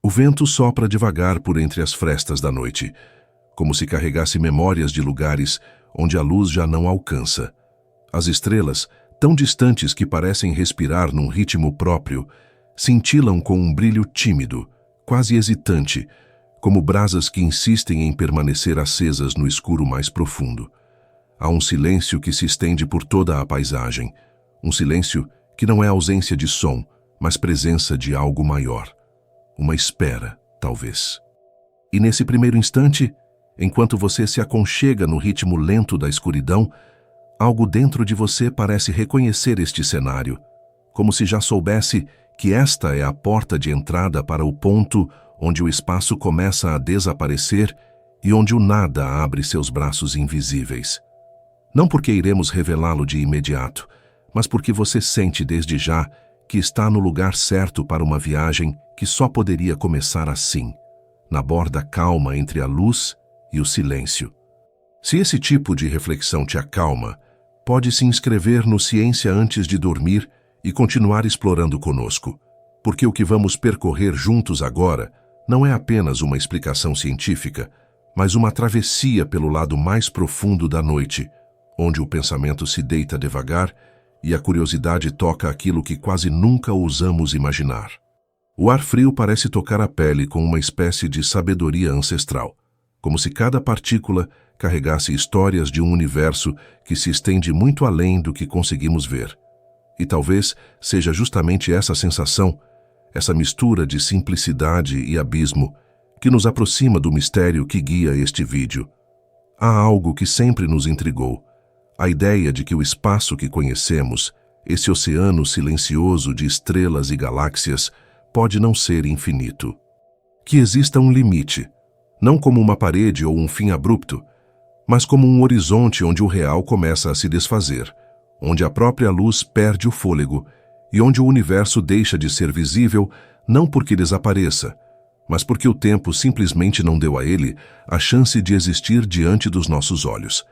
O vento sopra devagar por entre as frestas da noite, como se carregasse memórias de lugares onde a luz já não alcança. As estrelas, tão distantes que parecem respirar num ritmo próprio, cintilam com um brilho tímido, quase hesitante, como brasas que insistem em permanecer acesas no escuro mais profundo. Há um silêncio que se estende por toda a paisagem, um silêncio que não é ausência de som, mas presença de algo maior. Uma espera, talvez. E nesse primeiro instante, enquanto você se aconchega no ritmo lento da escuridão, algo dentro de você parece reconhecer este cenário, como se já soubesse que esta é a porta de entrada para o ponto onde o espaço começa a desaparecer e onde o nada abre seus braços invisíveis. Não porque iremos revelá-lo de imediato, mas porque você sente desde já que está no lugar certo para uma viagem que só poderia começar assim, na borda calma entre a luz e o silêncio. Se esse tipo de reflexão te acalma, pode se inscrever no Ciência antes de dormir e continuar explorando conosco, porque o que vamos percorrer juntos agora não é apenas uma explicação científica, mas uma travessia pelo lado mais profundo da noite, onde o pensamento se deita devagar e a curiosidade toca aquilo que quase nunca ousamos imaginar. O ar frio parece tocar a pele com uma espécie de sabedoria ancestral, como se cada partícula carregasse histórias de um universo que se estende muito além do que conseguimos ver. E talvez seja justamente essa sensação, essa mistura de simplicidade e abismo, que nos aproxima do mistério que guia este vídeo. Há algo que sempre nos intrigou: a ideia de que o espaço que conhecemos, esse oceano silencioso de estrelas e galáxias, pode não ser infinito. Que exista um limite, não como uma parede ou um fim abrupto, mas como um horizonte onde o real começa a se desfazer, onde a própria luz perde o fôlego e onde o universo deixa de ser visível não porque desapareça, mas porque o tempo simplesmente não deu a ele a chance de existir diante dos nossos olhos.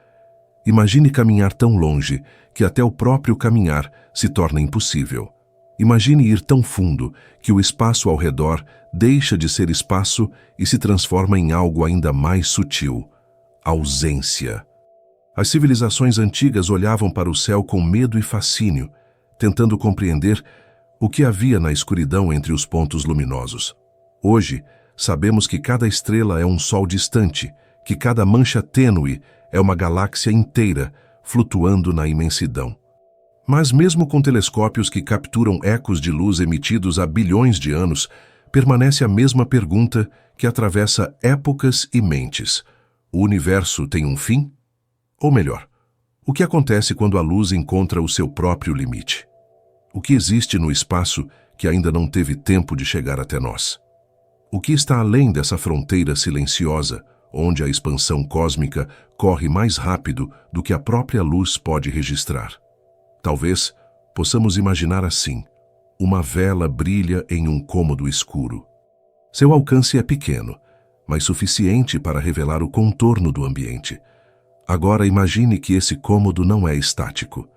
Imagine caminhar tão longe que até o próprio caminhar se torna impossível. Imagine ir tão fundo que o espaço ao redor deixa de ser espaço e se transforma em algo ainda mais sutil: ausência. As civilizações antigas olhavam para o céu com medo e fascínio, tentando compreender o que havia na escuridão entre os pontos luminosos. Hoje, sabemos que cada estrela é um sol distante, que cada mancha tênue é uma galáxia inteira flutuando na imensidão. Mas mesmo com telescópios que capturam ecos de luz emitidos há bilhões de anos, permanece a mesma pergunta que atravessa épocas e mentes: o universo tem um fim? Ou melhor, o que acontece quando a luz encontra o seu próprio limite? O que existe no espaço que ainda não teve tempo de chegar até nós? O que está além dessa fronteira silenciosa, onde a expansão cósmica corre mais rápido do que a própria luz pode registrar? Talvez possamos imaginar assim: uma vela brilha em um cômodo escuro. Seu alcance é pequeno, mas suficiente para revelar o contorno do ambiente. Agora imagine que esse cômodo não é estático.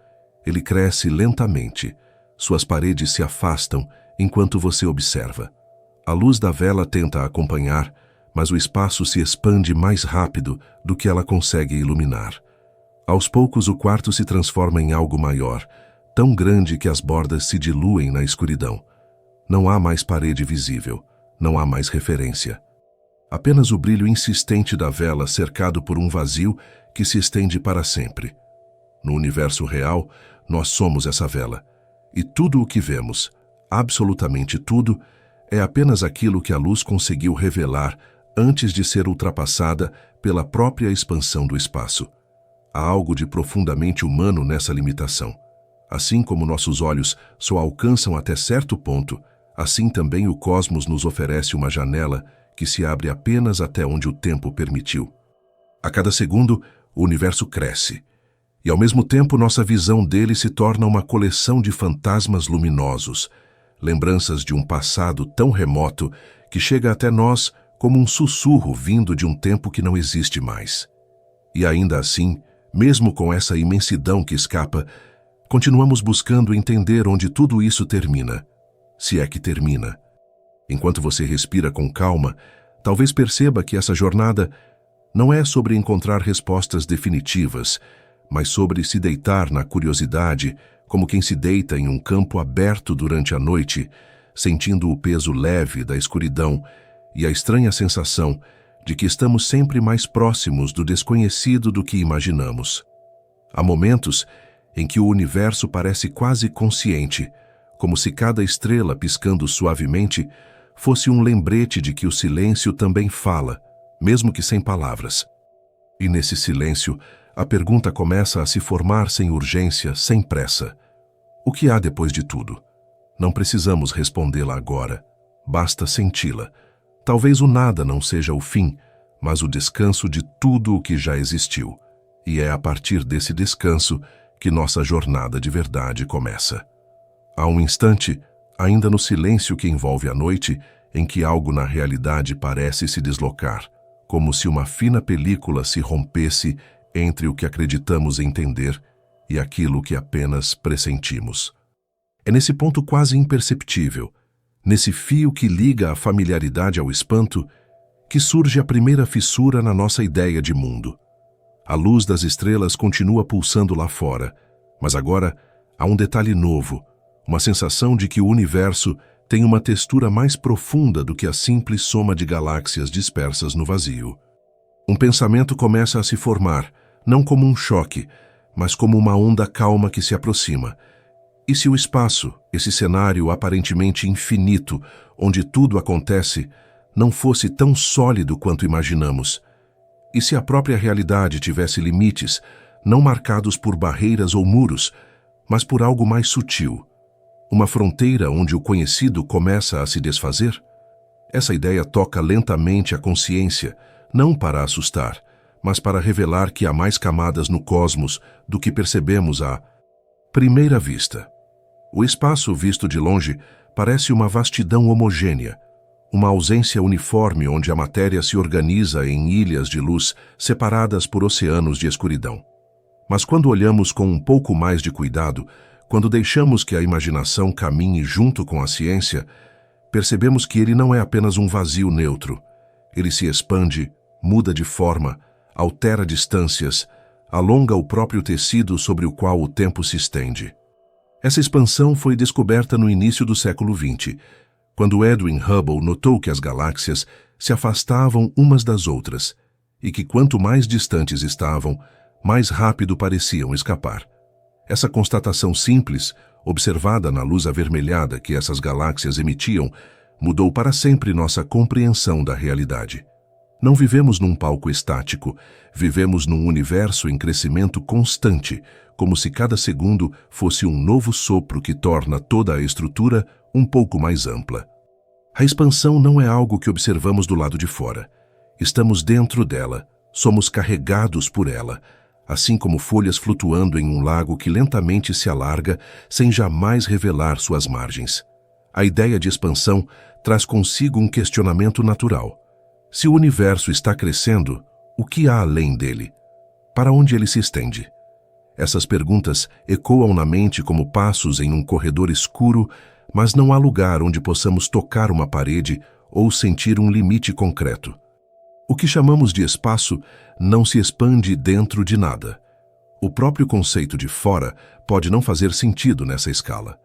Ele cresce lentamente. Suas paredes se afastam enquanto você observa. A luz da vela tenta acompanhar, mas o espaço se expande mais rápido do que ela consegue iluminar. Aos poucos o quarto se transforma em algo maior, tão grande que as bordas se diluem na escuridão. Não há mais parede visível, não há mais referência. Apenas o brilho insistente da vela cercado por um vazio que se estende para sempre. No universo real, nós somos essa vela, e tudo o que vemos, absolutamente tudo, é apenas aquilo que a luz conseguiu revelar antes de ser ultrapassada pela própria expansão do espaço. Há algo de profundamente humano nessa limitação. Assim como nossos olhos só alcançam até certo ponto, assim também o cosmos nos oferece uma janela que se abre apenas até onde o tempo permitiu. A cada segundo, o universo cresce, e ao mesmo tempo nossa visão dele se torna uma coleção de fantasmas luminosos, lembranças de um passado tão remoto que chega até nós como um sussurro vindo de um tempo que não existe mais. E ainda assim, mesmo com essa imensidão que escapa, continuamos buscando entender onde tudo isso termina, se é que termina. Enquanto você respira com calma, talvez perceba que essa jornada não é sobre encontrar respostas definitivas, mas sobre se deitar na curiosidade, como quem se deita em um campo aberto durante a noite, sentindo o peso leve da escuridão e a estranha sensação de que estamos sempre mais próximos do desconhecido do que imaginamos. Há momentos em que o universo parece quase consciente, como se cada estrela piscando suavemente fosse um lembrete de que o silêncio também fala, mesmo que sem palavras. E nesse silêncio, a pergunta começa a se formar sem urgência, sem pressa. O que há depois de tudo? Não precisamos respondê-la agora. Basta senti-la. Talvez o nada não seja o fim, mas o descanso de tudo o que já existiu. E é a partir desse descanso que nossa jornada de verdade começa. Há um instante, ainda no silêncio que envolve a noite, em que algo na realidade parece se deslocar, como se uma fina película se rompesse entre o que acreditamos entender e aquilo que apenas pressentimos. É nesse ponto quase imperceptível, nesse fio que liga a familiaridade ao espanto, que surge a primeira fissura na nossa ideia de mundo. A luz das estrelas continua pulsando lá fora, mas agora há um detalhe novo, uma sensação de que o universo tem uma textura mais profunda do que a simples soma de galáxias dispersas no vazio. Um pensamento começa a se formar, não como um choque, mas como uma onda calma que se aproxima. E se o espaço, esse cenário aparentemente infinito, onde tudo acontece, não fosse tão sólido quanto imaginamos? E se a própria realidade tivesse limites, não marcados por barreiras ou muros, mas por algo mais sutil? Uma fronteira onde o conhecido começa a se desfazer? Essa ideia toca lentamente a consciência, não para assustar, mas para revelar que há mais camadas no cosmos do que percebemos à primeira vista. O espaço visto de longe parece uma vastidão homogênea, uma ausência uniforme onde a matéria se organiza em ilhas de luz separadas por oceanos de escuridão. Mas quando olhamos com um pouco mais de cuidado, quando deixamos que a imaginação caminhe junto com a ciência, percebemos que ele não é apenas um vazio neutro. Ele se expande, muda de forma, altera distâncias, alonga o próprio tecido sobre o qual o tempo se estende. Essa expansão foi descoberta no início do século XX, quando Edwin Hubble notou que as galáxias se afastavam umas das outras e que quanto mais distantes estavam, mais rápido pareciam escapar. Essa constatação simples, observada na luz avermelhada que essas galáxias emitiam, mudou para sempre nossa compreensão da realidade. Não vivemos num palco estático, vivemos num universo em crescimento constante, como se cada segundo fosse um novo sopro que torna toda a estrutura um pouco mais ampla. A expansão não é algo que observamos do lado de fora. Estamos dentro dela, somos carregados por ela, assim como folhas flutuando em um lago que lentamente se alarga sem jamais revelar suas margens. A ideia de expansão traz consigo um questionamento natural. Se o universo está crescendo, o que há além dele? Para onde ele se estende? Essas perguntas ecoam na mente como passos em um corredor escuro, mas não há lugar onde possamos tocar uma parede ou sentir um limite concreto. O que chamamos de espaço não se expande dentro de nada. O próprio conceito de fora pode não fazer sentido nessa escala.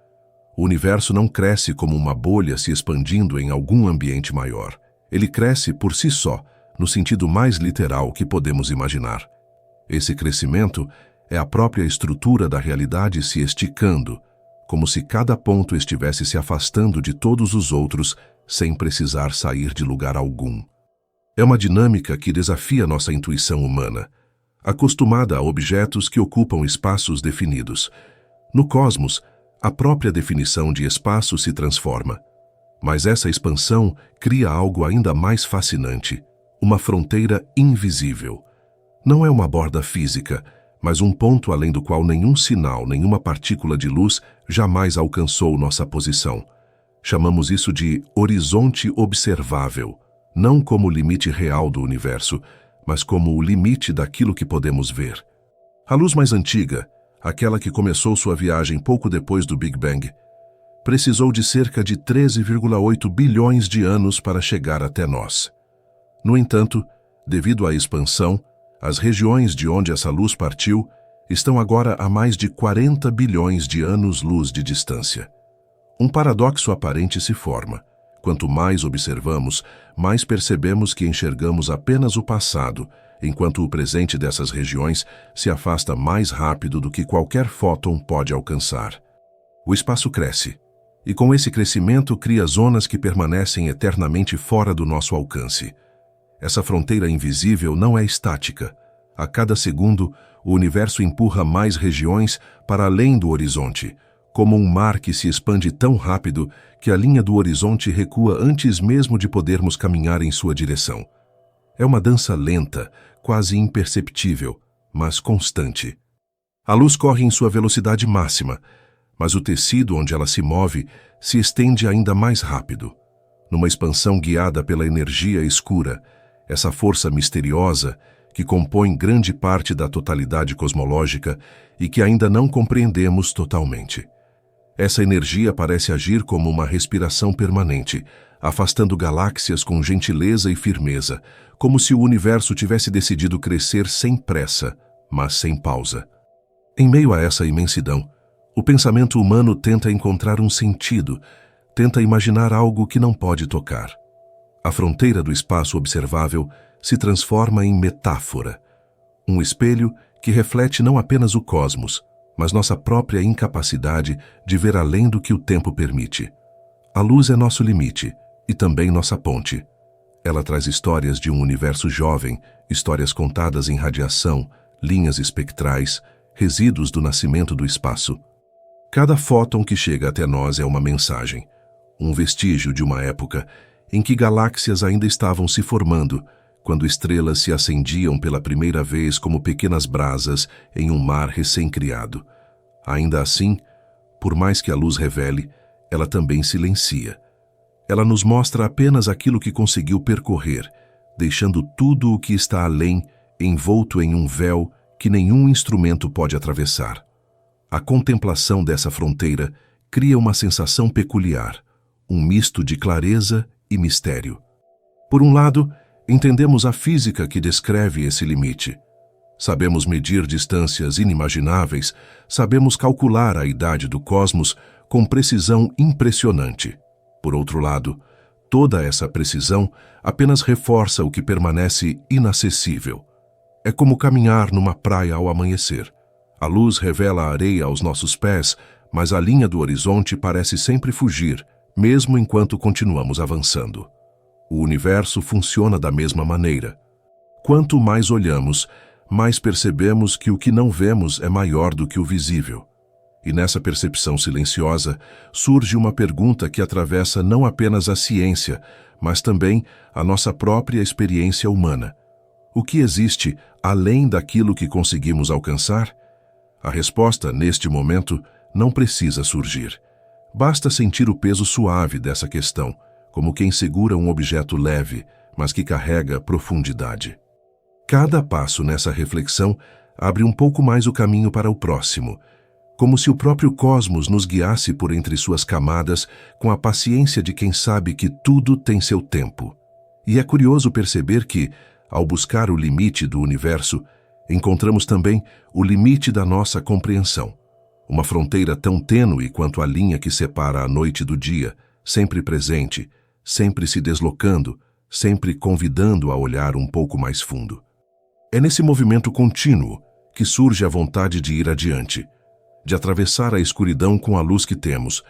O universo não cresce como uma bolha se expandindo em algum ambiente maior. Ele cresce por si só, no sentido mais literal que podemos imaginar. Esse crescimento é a própria estrutura da realidade se esticando, como se cada ponto estivesse se afastando de todos os outros sem precisar sair de lugar algum. É uma dinâmica que desafia nossa intuição humana, acostumada a objetos que ocupam espaços definidos. No cosmos, a própria definição de espaço se transforma. Mas essa expansão cria algo ainda mais fascinante, uma fronteira invisível. Não é uma borda física, mas um ponto além do qual nenhum sinal, nenhuma partícula de luz jamais alcançou nossa posição. Chamamos isso de horizonte observável, não como o limite real do universo, mas como o limite daquilo que podemos ver. A luz mais antiga, aquela que começou sua viagem pouco depois do Big Bang, precisou de cerca de 13,8 bilhões de anos para chegar até nós. No entanto, devido à expansão, as regiões de onde essa luz partiu estão agora a mais de 40 bilhões de anos-luz de distância. Um paradoxo aparente se forma. Quanto mais observamos, mais percebemos que enxergamos apenas o passado, enquanto o presente dessas regiões se afasta mais rápido do que qualquer fóton pode alcançar. O espaço cresce, e com esse crescimento cria zonas que permanecem eternamente fora do nosso alcance. Essa fronteira invisível não é estática. A cada segundo, o universo empurra mais regiões para além do horizonte, como um mar que se expande tão rápido que a linha do horizonte recua antes mesmo de podermos caminhar em sua direção. É uma dança lenta, quase imperceptível, mas constante. A luz corre em sua velocidade máxima, mas o tecido onde ela se move se estende ainda mais rápido. Numa expansão guiada pela energia escura, essa força misteriosa que compõe grande parte da totalidade cosmológica e que ainda não compreendemos totalmente. Essa energia parece agir como uma respiração permanente, afastando galáxias com gentileza e firmeza, como se o universo tivesse decidido crescer sem pressa, mas sem pausa. Em meio a essa imensidão, o pensamento humano tenta encontrar um sentido, tenta imaginar algo que não pode tocar. A fronteira do espaço observável se transforma em metáfora, um espelho que reflete não apenas o cosmos, mas nossa própria incapacidade de ver além do que o tempo permite. A luz é nosso limite e também nossa ponte. Ela traz histórias de um universo jovem, histórias contadas em radiação, linhas espectrais, resíduos do nascimento do espaço. Cada fóton que chega até nós é uma mensagem, um vestígio de uma época em que galáxias ainda estavam se formando, quando estrelas se acendiam pela primeira vez como pequenas brasas em um mar recém-criado. Ainda assim, por mais que a luz revele, ela também silencia. Ela nos mostra apenas aquilo que conseguiu percorrer, deixando tudo o que está além envolto em um véu que nenhum instrumento pode atravessar. A contemplação dessa fronteira cria uma sensação peculiar, um misto de clareza e mistério. Por um lado, entendemos a física que descreve esse limite. Sabemos medir distâncias inimagináveis, sabemos calcular a idade do cosmos com precisão impressionante. Por outro lado, toda essa precisão apenas reforça o que permanece inacessível. É como caminhar numa praia ao amanhecer. A luz revela a areia aos nossos pés, mas a linha do horizonte parece sempre fugir, mesmo enquanto continuamos avançando. O universo funciona da mesma maneira. Quanto mais olhamos, mais percebemos que o que não vemos é maior do que o visível. E nessa percepção silenciosa, surge uma pergunta que atravessa não apenas a ciência, mas também a nossa própria experiência humana. O que existe além daquilo que conseguimos alcançar? A resposta, neste momento, não precisa surgir. Basta sentir o peso suave dessa questão, como quem segura um objeto leve, mas que carrega profundidade. Cada passo nessa reflexão abre um pouco mais o caminho para o próximo, como se o próprio cosmos nos guiasse por entre suas camadas com a paciência de quem sabe que tudo tem seu tempo. E é curioso perceber que, ao buscar o limite do universo, encontramos também o limite da nossa compreensão. Uma fronteira tão tênue quanto a linha que separa a noite do dia, sempre presente, sempre se deslocando, sempre convidando a olhar um pouco mais fundo. É nesse movimento contínuo que surge a vontade de ir adiante, de atravessar a escuridão com a luz que temos,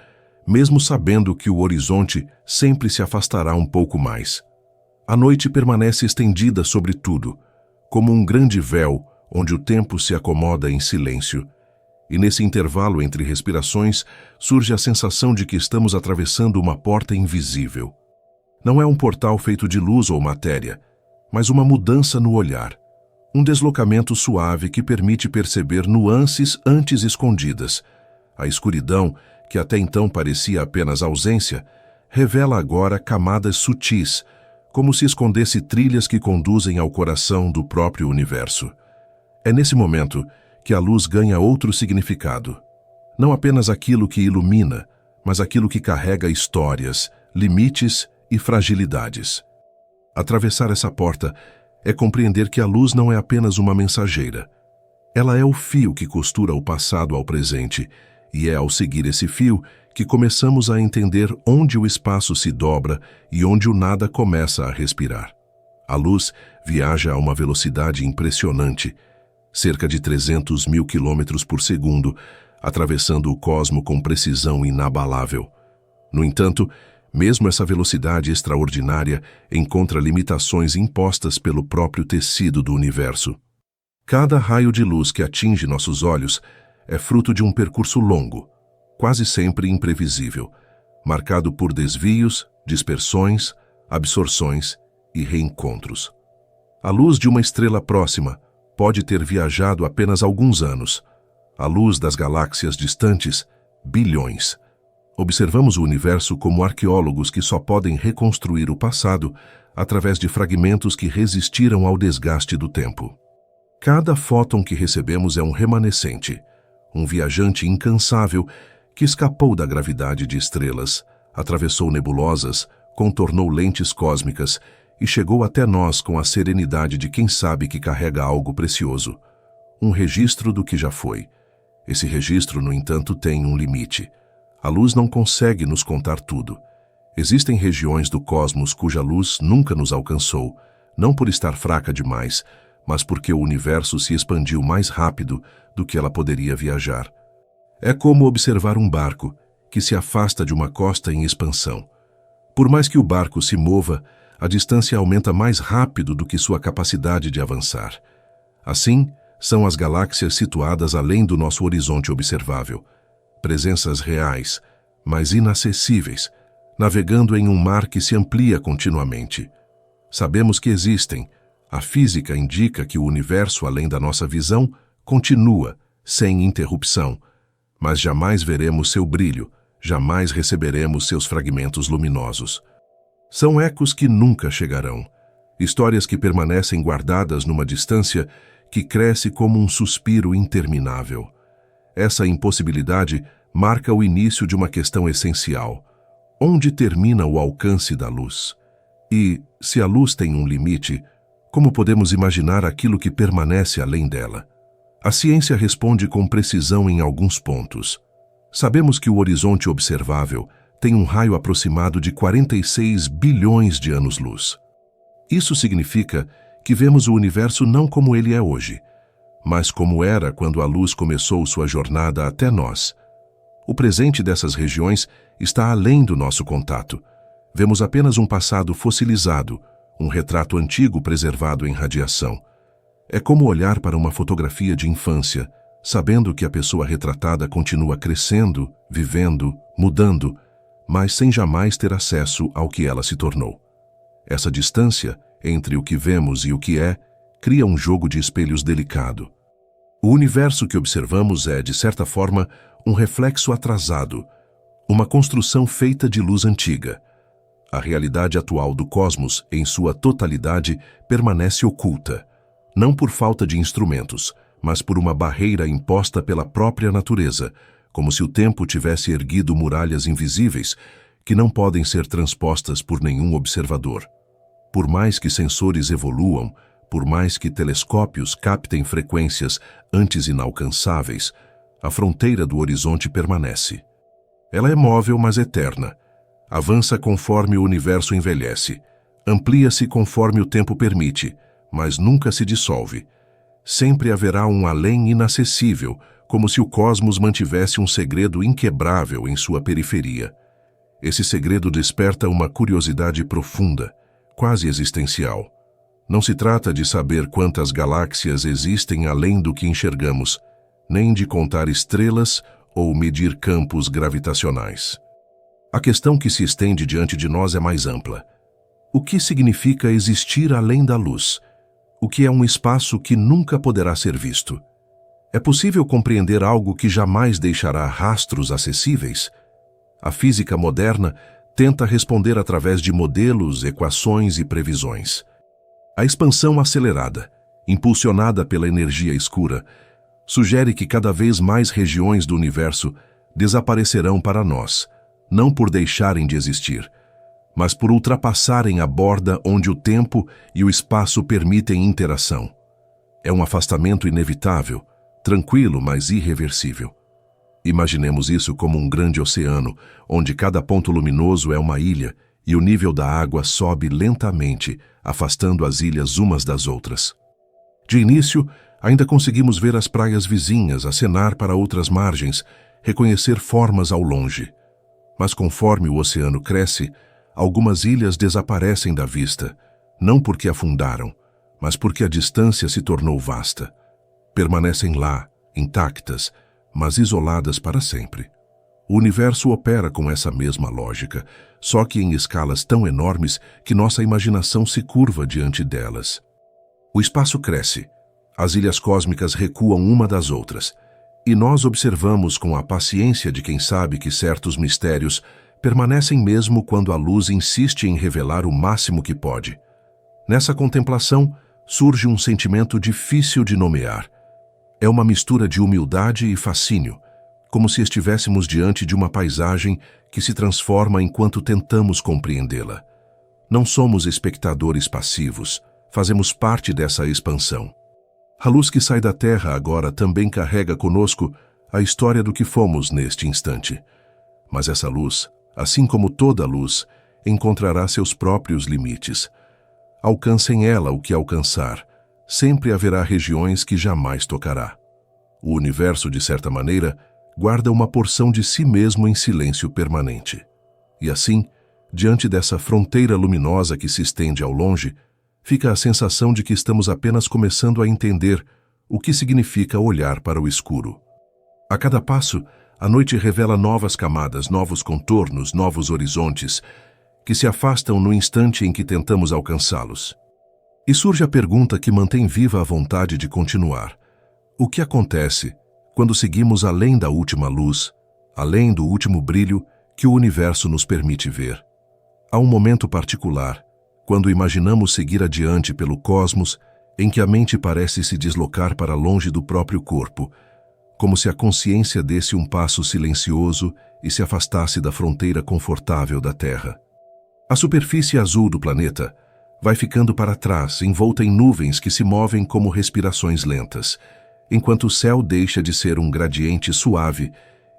mesmo sabendo que o horizonte sempre se afastará um pouco mais. A noite permanece estendida sobre tudo, como um grande véu onde o tempo se acomoda em silêncio, e nesse intervalo entre respirações surge a sensação de que estamos atravessando uma porta invisível. Não é um portal feito de luz ou matéria, mas uma mudança no olhar, um deslocamento suave que permite perceber nuances antes escondidas. A escuridão, que até então parecia apenas ausência, revela agora camadas sutis, como se escondesse trilhas que conduzem ao coração do próprio universo. É nesse momento que a luz ganha outro significado. Não apenas aquilo que ilumina, mas aquilo que carrega histórias, limites e fragilidades. Atravessar essa porta é compreender que a luz não é apenas uma mensageira. Ela é o fio que costura o passado ao presente, e é ao seguir esse fio que começamos a entender onde o espaço se dobra e onde o nada começa a respirar. A luz viaja a uma velocidade impressionante, cerca de 300 mil quilômetros por segundo, atravessando o cosmo com precisão inabalável. No entanto, mesmo essa velocidade extraordinária encontra limitações impostas pelo próprio tecido do universo. Cada raio de luz que atinge nossos olhos é fruto de um percurso longo, quase sempre imprevisível, marcado por desvios, dispersões, absorções e reencontros. A luz de uma estrela próxima pode ter viajado apenas alguns anos. A luz das galáxias distantes, bilhões. Observamos o universo como arqueólogos que só podem reconstruir o passado através de fragmentos que resistiram ao desgaste do tempo. Cada fóton que recebemos é um remanescente, um viajante incansável que escapou da gravidade de estrelas, atravessou nebulosas, contornou lentes cósmicas e chegou até nós com a serenidade de quem sabe que carrega algo precioso, um registro do que já foi. Esse registro, no entanto, tem um limite. A luz não consegue nos contar tudo. Existem regiões do cosmos cuja luz nunca nos alcançou, não por estar fraca demais, mas porque o universo se expandiu mais rápido do que ela poderia viajar. É como observar um barco que se afasta de uma costa em expansão. Por mais que o barco se mova, a distância aumenta mais rápido do que sua capacidade de avançar. Assim, são as galáxias situadas além do nosso horizonte observável. Presenças reais, mas inacessíveis, navegando em um mar que se amplia continuamente. Sabemos que existem. A física indica que o universo, além da nossa visão, continua, sem interrupção. Mas jamais veremos seu brilho, jamais receberemos seus fragmentos luminosos. São ecos que nunca chegarão, histórias que permanecem guardadas numa distância que cresce como um suspiro interminável. Essa impossibilidade marca o início de uma questão essencial. Onde termina o alcance da luz? E, se a luz tem um limite, como podemos imaginar aquilo que permanece além dela? A ciência responde com precisão em alguns pontos. Sabemos que o horizonte observável tem um raio aproximado de 46 bilhões de anos-luz. Isso significa que vemos o universo não como ele é hoje, mas como era quando a luz começou sua jornada até nós. O presente dessas regiões está além do nosso contato. Vemos apenas um passado fossilizado, um retrato antigo preservado em radiação. É como olhar para uma fotografia de infância, sabendo que a pessoa retratada continua crescendo, vivendo, mudando, mas sem jamais ter acesso ao que ela se tornou. Essa distância entre o que vemos e o que é cria um jogo de espelhos delicado. O universo que observamos é, de certa forma, um reflexo atrasado, uma construção feita de luz antiga. A realidade atual do cosmos, em sua totalidade, permanece oculta, não por falta de instrumentos, mas por uma barreira imposta pela própria natureza, como se o tempo tivesse erguido muralhas invisíveis que não podem ser transpostas por nenhum observador. Por mais que sensores evoluam, por mais que telescópios captem frequências antes inalcançáveis, a fronteira do horizonte permanece. Ela é móvel, mas eterna. Avança conforme o universo envelhece. Amplia-se conforme o tempo permite, mas nunca se dissolve. Sempre haverá um além inacessível, como se o cosmos mantivesse um segredo inquebrável em sua periferia. Esse segredo desperta uma curiosidade profunda, quase existencial. Não se trata de saber quantas galáxias existem além do que enxergamos, nem de contar estrelas ou medir campos gravitacionais. A questão que se estende diante de nós é mais ampla. O que significa existir além da luz? O que é um espaço que nunca poderá ser visto? É possível compreender algo que jamais deixará rastros acessíveis? A física moderna tenta responder através de modelos, equações e previsões. A expansão acelerada, impulsionada pela energia escura, sugere que cada vez mais regiões do universo desaparecerão para nós, não por deixarem de existir, mas por ultrapassarem a borda onde o tempo e o espaço permitem interação. É um afastamento inevitável, tranquilo, mas irreversível. Imaginemos isso como um grande oceano, onde cada ponto luminoso é uma ilha e o nível da água sobe lentamente, afastando as ilhas umas das outras. De início, ainda conseguimos ver as praias vizinhas, acenar para outras margens, reconhecer formas ao longe. Mas conforme o oceano cresce, algumas ilhas desaparecem da vista, não porque afundaram, mas porque a distância se tornou vasta. Permanecem lá, intactas, mas isoladas para sempre. O universo opera com essa mesma lógica, só que em escalas tão enormes que nossa imaginação se curva diante delas. O espaço cresce, as ilhas cósmicas recuam uma das outras, e nós observamos com a paciência de quem sabe que certos mistérios permanecem mesmo quando a luz insiste em revelar o máximo que pode. Nessa contemplação, surge um sentimento difícil de nomear. É uma mistura de humildade e fascínio, como se estivéssemos diante de uma paisagem que se transforma enquanto tentamos compreendê-la. Não somos espectadores passivos, fazemos parte dessa expansão. A luz que sai da Terra agora também carrega conosco a história do que fomos neste instante. Mas essa luz, assim como toda luz, encontrará seus próprios limites. Alcancem ela o que alcançar, sempre haverá regiões que jamais tocará. O universo, de certa maneira, guarda uma porção de si mesmo em silêncio permanente. E assim, diante dessa fronteira luminosa que se estende ao longe, fica a sensação de que estamos apenas começando a entender o que significa olhar para o escuro. A cada passo, a noite revela novas camadas, novos contornos, novos horizontes, que se afastam no instante em que tentamos alcançá-los. E surge a pergunta que mantém viva a vontade de continuar. O que acontece quando seguimos além da última luz, além do último brilho que o universo nos permite ver? Há um momento particular, quando imaginamos seguir adiante pelo cosmos, em que a mente parece se deslocar para longe do próprio corpo, como se a consciência desse um passo silencioso e se afastasse da fronteira confortável da Terra. A superfície azul do planeta vai ficando para trás, envolta em nuvens que se movem como respirações lentas, enquanto o céu deixa de ser um gradiente suave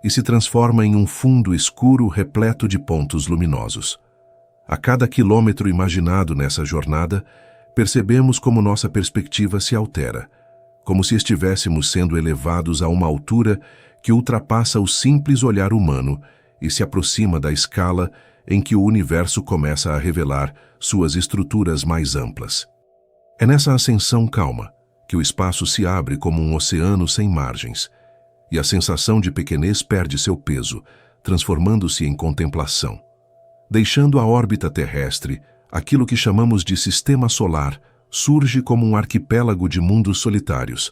e se transforma em um fundo escuro repleto de pontos luminosos. A cada quilômetro imaginado nessa jornada, percebemos como nossa perspectiva se altera, como se estivéssemos sendo elevados a uma altura que ultrapassa o simples olhar humano e se aproxima da escala em que o universo começa a revelar suas estruturas mais amplas. É nessa ascensão calma que o espaço se abre como um oceano sem margens, e a sensação de pequenez perde seu peso, transformando-se em contemplação. Deixando a órbita terrestre, aquilo que chamamos de sistema solar surge como um arquipélago de mundos solitários,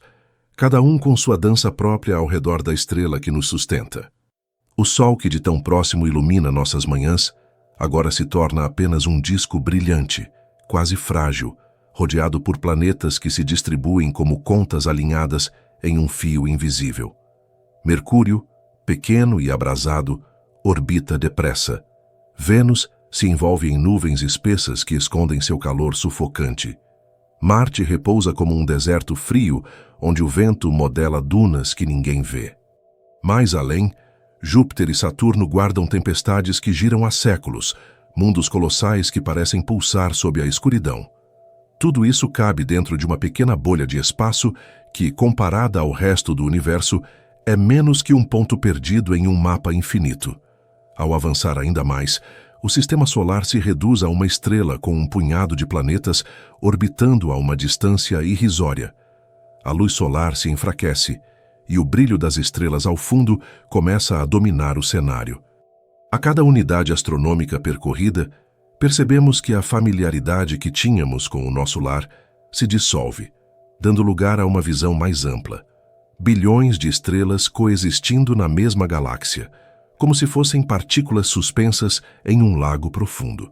cada um com sua dança própria ao redor da estrela que nos sustenta. O Sol que de tão próximo ilumina nossas manhãs, agora se torna apenas um disco brilhante, quase frágil, rodeado por planetas que se distribuem como contas alinhadas em um fio invisível. Mercúrio, pequeno e abrasado, orbita depressa. Vênus se envolve em nuvens espessas que escondem seu calor sufocante. Marte repousa como um deserto frio, onde o vento modela dunas que ninguém vê. Mais além, Júpiter e Saturno guardam tempestades que giram há séculos, mundos colossais que parecem pulsar sob a escuridão. Tudo isso cabe dentro de uma pequena bolha de espaço que, comparada ao resto do universo, é menos que um ponto perdido em um mapa infinito. Ao avançar ainda mais, o sistema solar se reduz a uma estrela com um punhado de planetas orbitando a uma distância irrisória. A luz solar se enfraquece e o brilho das estrelas ao fundo começa a dominar o cenário. A cada unidade astronômica percorrida, percebemos que a familiaridade que tínhamos com o nosso lar se dissolve, dando lugar a uma visão mais ampla. Bilhões de estrelas coexistindo na mesma galáxia, como se fossem partículas suspensas em um lago profundo.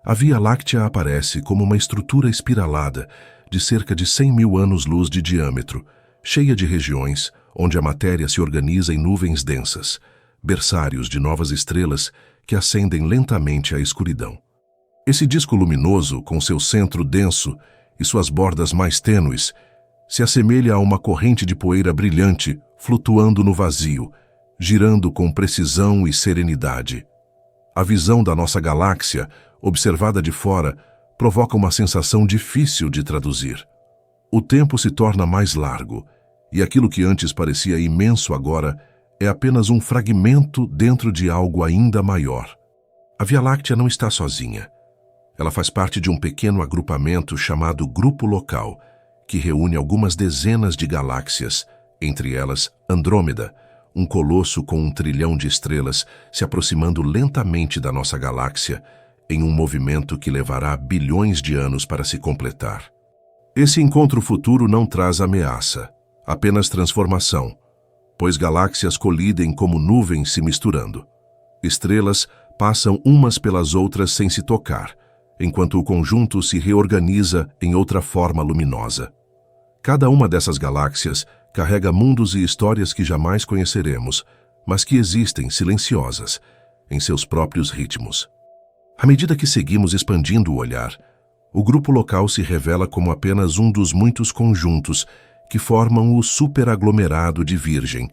A Via Láctea aparece como uma estrutura espiralada de cerca de 100 mil anos-luz de diâmetro, cheia de regiões onde a matéria se organiza em nuvens densas, berçários de novas estrelas que ascendem lentamente à escuridão. Esse disco luminoso, com seu centro denso e suas bordas mais tênues, se assemelha a uma corrente de poeira brilhante flutuando no vazio, girando com precisão e serenidade. A visão da nossa galáxia, observada de fora, provoca uma sensação difícil de traduzir. O tempo se torna mais largo, e aquilo que antes parecia imenso agora é apenas um fragmento dentro de algo ainda maior. A Via Láctea não está sozinha. Ela faz parte de um pequeno agrupamento chamado Grupo Local, que reúne algumas dezenas de galáxias, entre elas Andrômeda, um colosso com 1 trilhão de estrelas se aproximando lentamente da nossa galáxia, em um movimento que levará bilhões de anos para se completar. Esse encontro futuro não traz ameaça, apenas transformação, pois galáxias colidem como nuvens se misturando. Estrelas passam umas pelas outras sem se tocar, enquanto o conjunto se reorganiza em outra forma luminosa. Cada uma dessas galáxias carrega mundos e histórias que jamais conheceremos, mas que existem silenciosas, em seus próprios ritmos. À medida que seguimos expandindo o olhar, o grupo local se revela como apenas um dos muitos conjuntos que formam o superaglomerado de Virgem,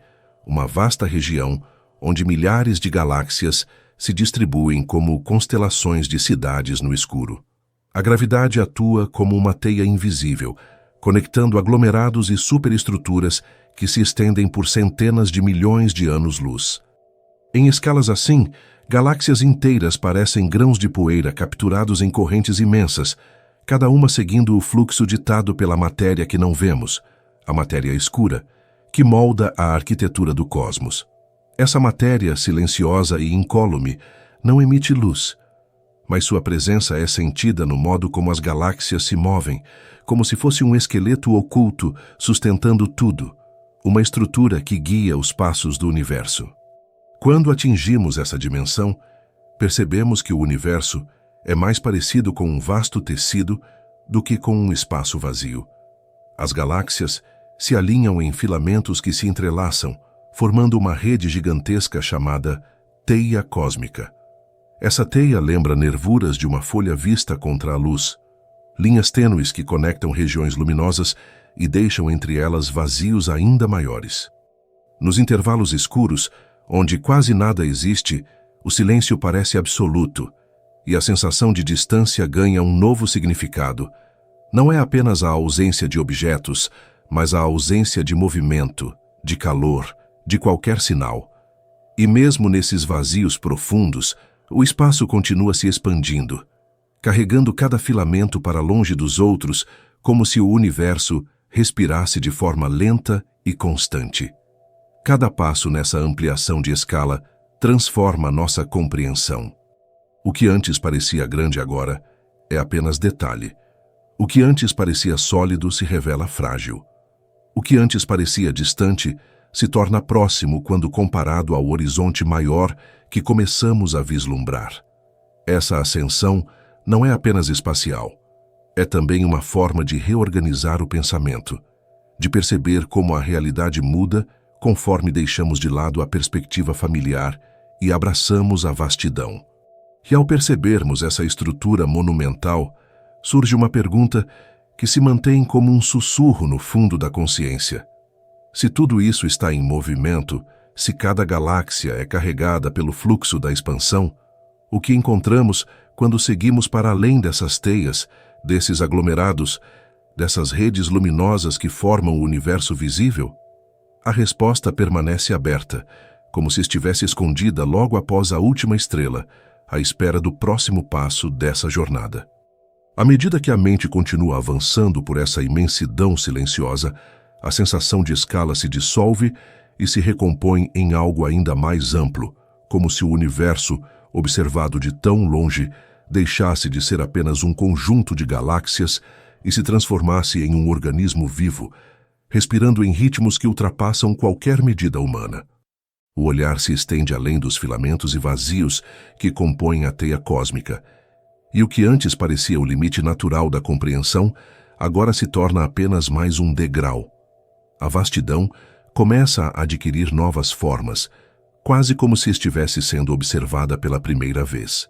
uma vasta região onde milhares de galáxias se distribuem como constelações de cidades no escuro. A gravidade atua como uma teia invisível, conectando aglomerados e superestruturas que se estendem por centenas de milhões de anos-luz. Em escalas assim, galáxias inteiras parecem grãos de poeira capturados em correntes imensas, cada uma seguindo o fluxo ditado pela matéria que não vemos, a matéria escura, que molda a arquitetura do cosmos. Essa matéria silenciosa e incólume não emite luz, mas sua presença é sentida no modo como as galáxias se movem, como se fosse um esqueleto oculto sustentando tudo, uma estrutura que guia os passos do universo. Quando atingimos essa dimensão, percebemos que o universo é mais parecido com um vasto tecido do que com um espaço vazio. As galáxias se alinham em filamentos que se entrelaçam, formando uma rede gigantesca chamada teia cósmica. Essa teia lembra nervuras de uma folha vista contra a luz, linhas tênues que conectam regiões luminosas e deixam entre elas vazios ainda maiores. Nos intervalos escuros, onde quase nada existe, o silêncio parece absoluto, e a sensação de distância ganha um novo significado. Não é apenas a ausência de objetos, mas a ausência de movimento, de calor, de qualquer sinal. E mesmo nesses vazios profundos, o espaço continua se expandindo, carregando cada filamento para longe dos outros, como se o universo respirasse de forma lenta e constante. Cada passo nessa ampliação de escala transforma nossa compreensão. O que antes parecia grande agora é apenas detalhe. O que antes parecia sólido se revela frágil. O que antes parecia distante se torna próximo quando comparado ao horizonte maior que começamos a vislumbrar. Essa ascensão não é apenas espacial. É também uma forma de reorganizar o pensamento, de perceber como a realidade muda conforme deixamos de lado a perspectiva familiar e abraçamos a vastidão. E ao percebermos essa estrutura monumental, surge uma pergunta que se mantém como um sussurro no fundo da consciência. Se tudo isso está em movimento, se cada galáxia é carregada pelo fluxo da expansão, o que encontramos quando seguimos para além dessas teias, desses aglomerados, dessas redes luminosas que formam o universo visível? A resposta permanece aberta, como se estivesse escondida logo após a última estrela, à espera do próximo passo dessa jornada. À medida que a mente continua avançando por essa imensidão silenciosa, a sensação de escala se dissolve e se recompõe em algo ainda mais amplo, como se o universo, observado de tão longe, deixasse de ser apenas um conjunto de galáxias e se transformasse em um organismo vivo, respirando em ritmos que ultrapassam qualquer medida humana. O olhar se estende além dos filamentos e vazios que compõem a teia cósmica, e o que antes parecia o limite natural da compreensão, agora se torna apenas mais um degrau. A vastidão começa a adquirir novas formas, quase como se estivesse sendo observada pela primeira vez.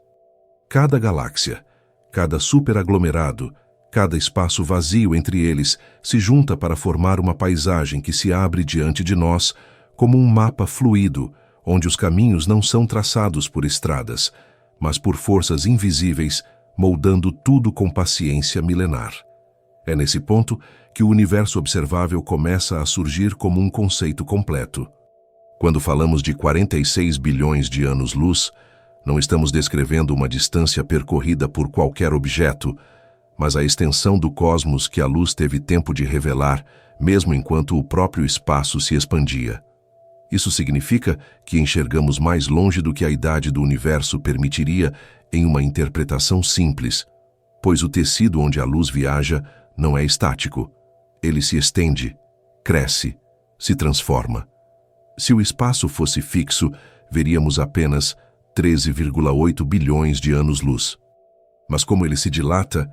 Cada galáxia, cada superaglomerado, cada espaço vazio entre eles se junta para formar uma paisagem que se abre diante de nós como um mapa fluido, onde os caminhos não são traçados por estradas, mas por forças invisíveis, moldando tudo com paciência milenar. É nesse ponto que o universo observável começa a surgir como um conceito completo. Quando falamos de 46 bilhões de anos-luz, não estamos descrevendo uma distância percorrida por qualquer objeto, mas a extensão do cosmos que a luz teve tempo de revelar, mesmo enquanto o próprio espaço se expandia. Isso significa que enxergamos mais longe do que a idade do universo permitiria em uma interpretação simples, pois o tecido onde a luz viaja não é estático. Ele se estende, cresce, se transforma. Se o espaço fosse fixo, veríamos apenas 13,8 bilhões de anos-luz. Mas como ele se dilata,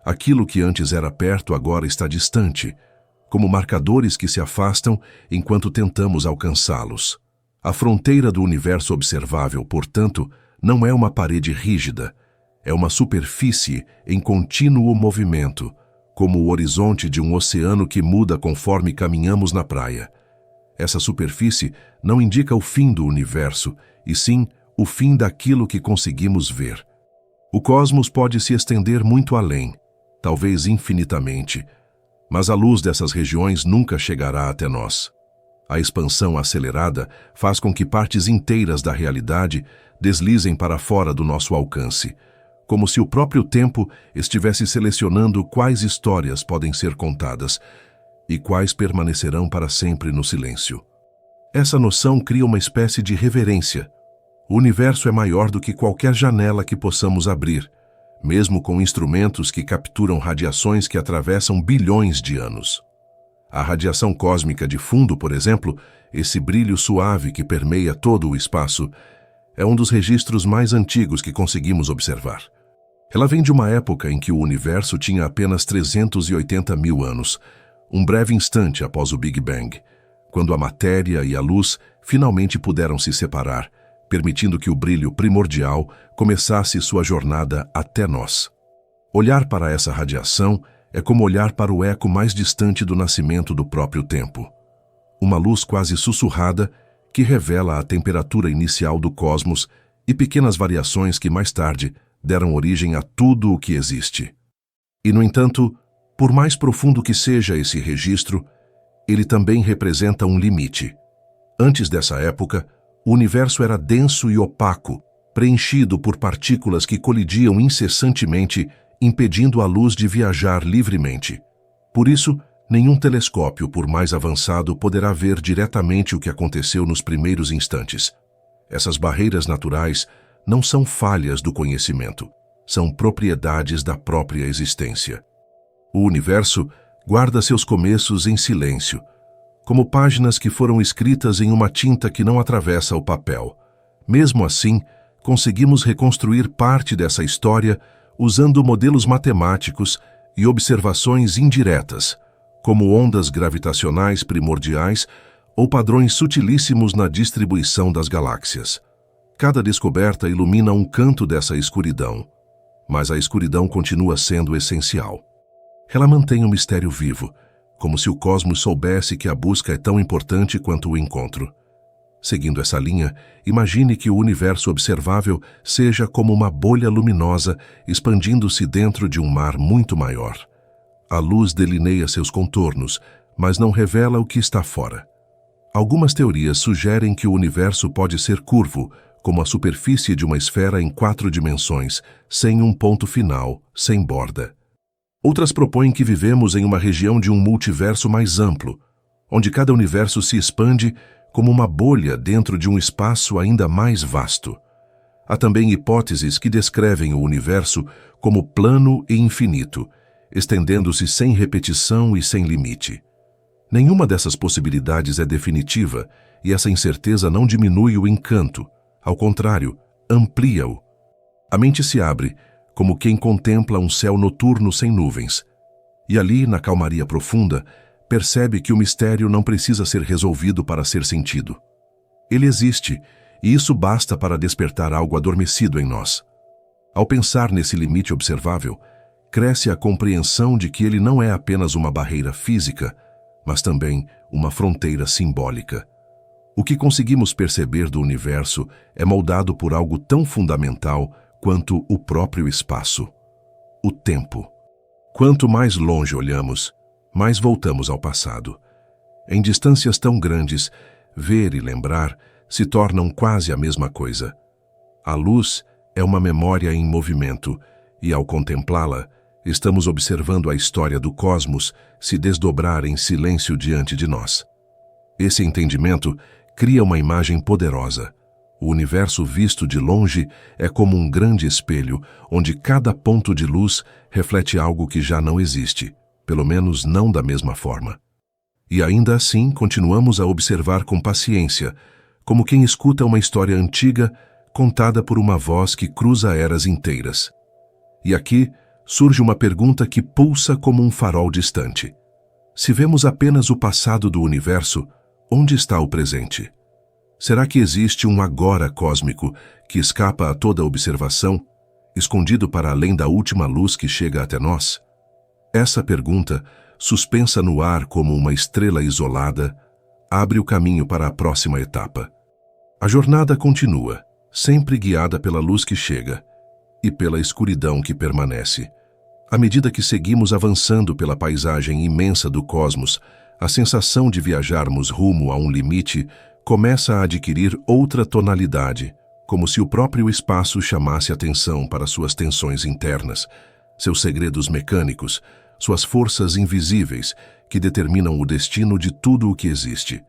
aquilo que antes era perto agora está distante, como marcadores que se afastam enquanto tentamos alcançá-los. A fronteira do universo observável, portanto, não é uma parede rígida, é uma superfície em contínuo movimento, como o horizonte de um oceano que muda conforme caminhamos na praia. Essa superfície não indica o fim do universo, e sim o fim daquilo que conseguimos ver. O cosmos pode se estender muito além, talvez infinitamente, mas a luz dessas regiões nunca chegará até nós. A expansão acelerada faz com que partes inteiras da realidade deslizem para fora do nosso alcance, como se o próprio tempo estivesse selecionando quais histórias podem ser contadas e quais permanecerão para sempre no silêncio. Essa noção cria uma espécie de reverência. O universo é maior do que qualquer janela que possamos abrir, mesmo com instrumentos que capturam radiações que atravessam bilhões de anos. A radiação cósmica de fundo, por exemplo, esse brilho suave que permeia todo o espaço, é um dos registros mais antigos que conseguimos observar. Ela vem de uma época em que o universo tinha apenas 380 mil anos, um breve instante após o Big Bang, quando a matéria e a luz finalmente puderam se separar, permitindo que o brilho primordial começasse sua jornada até nós. Olhar para essa radiação é como olhar para o eco mais distante do nascimento do próprio tempo. Uma luz quase sussurrada que revela a temperatura inicial do cosmos e pequenas variações que mais tarde deram origem a tudo o que existe. E, no entanto, por mais profundo que seja esse registro, ele também representa um limite. Antes dessa época, o universo era denso e opaco, preenchido por partículas que colidiam incessantemente, impedindo a luz de viajar livremente. Por isso, nenhum telescópio, por mais avançado, poderá ver diretamente o que aconteceu nos primeiros instantes. Essas barreiras naturais não são falhas do conhecimento, são propriedades da própria existência. O universo guarda seus começos em silêncio, como páginas que foram escritas em uma tinta que não atravessa o papel. Mesmo assim, conseguimos reconstruir parte dessa história usando modelos matemáticos e observações indiretas, como ondas gravitacionais primordiais ou padrões sutilíssimos na distribuição das galáxias. Cada descoberta ilumina um canto dessa escuridão, mas a escuridão continua sendo essencial. Ela mantém o mistério vivo, como se o cosmos soubesse que a busca é tão importante quanto o encontro. Seguindo essa linha, imagine que o universo observável seja como uma bolha luminosa expandindo-se dentro de um mar muito maior. A luz delineia seus contornos, mas não revela o que está fora. Algumas teorias sugerem que o universo pode ser curvo, como a superfície de uma esfera em 4 dimensões, sem um ponto final, sem borda. Outras propõem que vivemos em uma região de um multiverso mais amplo, onde cada universo se expande como uma bolha dentro de um espaço ainda mais vasto. Há também hipóteses que descrevem o universo como plano e infinito, estendendo-se sem repetição e sem limite. Nenhuma dessas possibilidades é definitiva, e essa incerteza não diminui o encanto, ao contrário, amplia-o. A mente se abre, como quem contempla um céu noturno sem nuvens, e ali, na calmaria profunda, percebe que o mistério não precisa ser resolvido para ser sentido. Ele existe, e isso basta para despertar algo adormecido em nós. Ao pensar nesse limite observável, cresce a compreensão de que ele não é apenas uma barreira física, mas também uma fronteira simbólica. O que conseguimos perceber do universo é moldado por algo tão fundamental quanto o próprio espaço: o tempo. Quanto mais longe olhamos, mais voltamos ao passado. Em distâncias tão grandes, ver e lembrar se tornam quase a mesma coisa. A luz é uma memória em movimento, e ao contemplá-la, estamos observando a história do cosmos se desdobrar em silêncio diante de nós. Esse entendimento cria uma imagem poderosa. O universo visto de longe é como um grande espelho, onde cada ponto de luz reflete algo que já não existe, pelo menos não da mesma forma. E ainda assim continuamos a observar com paciência, como quem escuta uma história antiga contada por uma voz que cruza eras inteiras. E aqui surge uma pergunta que pulsa como um farol distante. Se vemos apenas o passado do universo, onde está o presente? Será que existe um agora cósmico que escapa a toda observação, escondido para além da última luz que chega até nós? Essa pergunta, suspensa no ar como uma estrela isolada, abre o caminho para a próxima etapa. A jornada continua, sempre guiada pela luz que chega e pela escuridão que permanece. À medida que seguimos avançando pela paisagem imensa do cosmos, a sensação de viajarmos rumo a um limite começa a adquirir outra tonalidade, como se o próprio espaço chamasse atenção para suas tensões internas, seus segredos mecânicos, suas forças invisíveis que determinam o destino de tudo o que existe.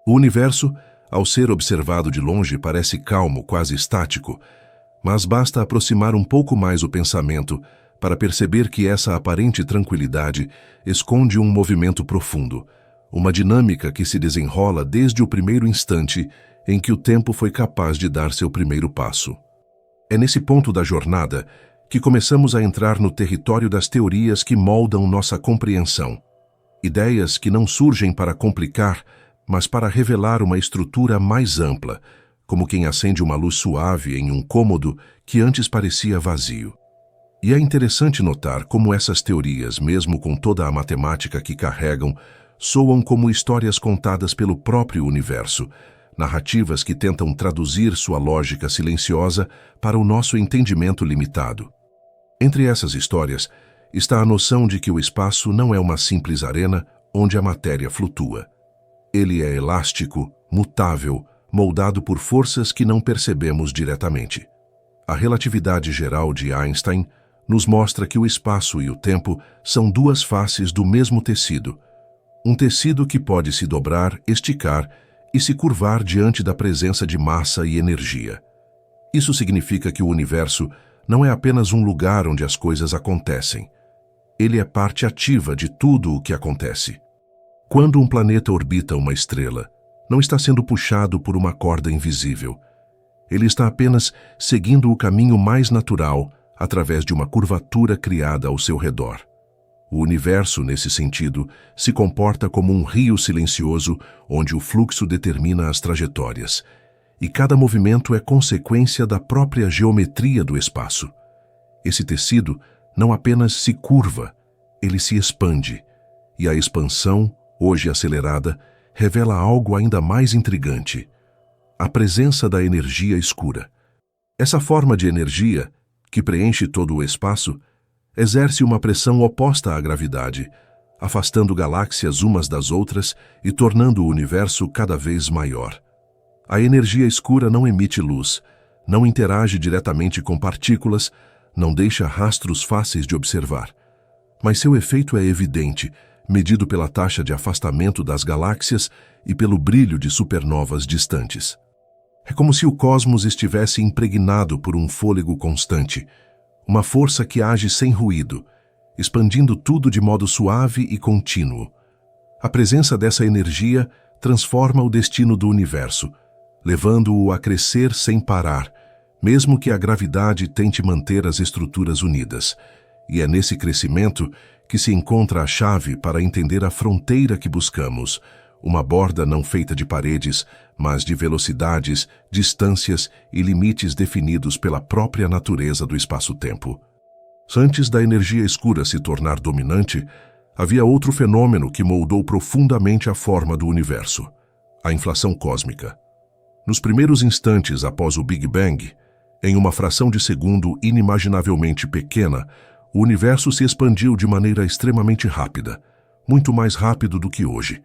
O universo, ao ser observado de longe, parece calmo, quase estático, mas basta aproximar um pouco mais o pensamento para perceber que essa aparente tranquilidade esconde um movimento profundo, uma dinâmica que se desenrola desde o primeiro instante em que o tempo foi capaz de dar seu primeiro passo. É nesse ponto da jornada que começamos a entrar no território das teorias que moldam nossa compreensão. Ideias que não surgem para complicar, mas para revelar uma estrutura mais ampla, como quem acende uma luz suave em um cômodo que antes parecia vazio. E é interessante notar como essas teorias, mesmo com toda a matemática que carregam, soam como histórias contadas pelo próprio universo, narrativas que tentam traduzir sua lógica silenciosa para o nosso entendimento limitado. Entre essas histórias está a noção de que o espaço não é uma simples arena onde a matéria flutua. Ele é elástico, mutável, moldado por forças que não percebemos diretamente. A relatividade geral de Einstein nos mostra que o espaço e o tempo são duas faces do mesmo tecido, um tecido que pode se dobrar, esticar e se curvar diante da presença de massa e energia. Isso significa que o universo não é apenas um lugar onde as coisas acontecem. Ele é parte ativa de tudo o que acontece. Quando um planeta orbita uma estrela, não está sendo puxado por uma corda invisível. Ele está apenas seguindo o caminho mais natural através de uma curvatura criada ao seu redor. O universo, nesse sentido, se comporta como um rio silencioso onde o fluxo determina as trajetórias, e cada movimento é consequência da própria geometria do espaço. Esse tecido não apenas se curva, ele se expande, e a expansão, hoje acelerada, revela algo ainda mais intrigante: a presença da energia escura. Essa forma de energia, que preenche todo o espaço, exerce uma pressão oposta à gravidade, afastando galáxias umas das outras e tornando o universo cada vez maior. A energia escura não emite luz, não interage diretamente com partículas, não deixa rastros fáceis de observar. Mas seu efeito é evidente, medido pela taxa de afastamento das galáxias e pelo brilho de supernovas distantes. É como se o cosmos estivesse impregnado por um fôlego constante, uma força que age sem ruído, expandindo tudo de modo suave e contínuo. A presença dessa energia transforma o destino do universo, levando-o a crescer sem parar, mesmo que a gravidade tente manter as estruturas unidas. E é nesse crescimento que se encontra a chave para entender a fronteira que buscamos, uma borda não feita de paredes, mas de velocidades, distâncias e limites definidos pela própria natureza do espaço-tempo. Antes da energia escura se tornar dominante, havia outro fenômeno que moldou profundamente a forma do universo: a inflação cósmica. Nos primeiros instantes após o Big Bang, em uma fração de segundo inimaginavelmente pequena, o universo se expandiu de maneira extremamente rápida, muito mais rápido do que hoje.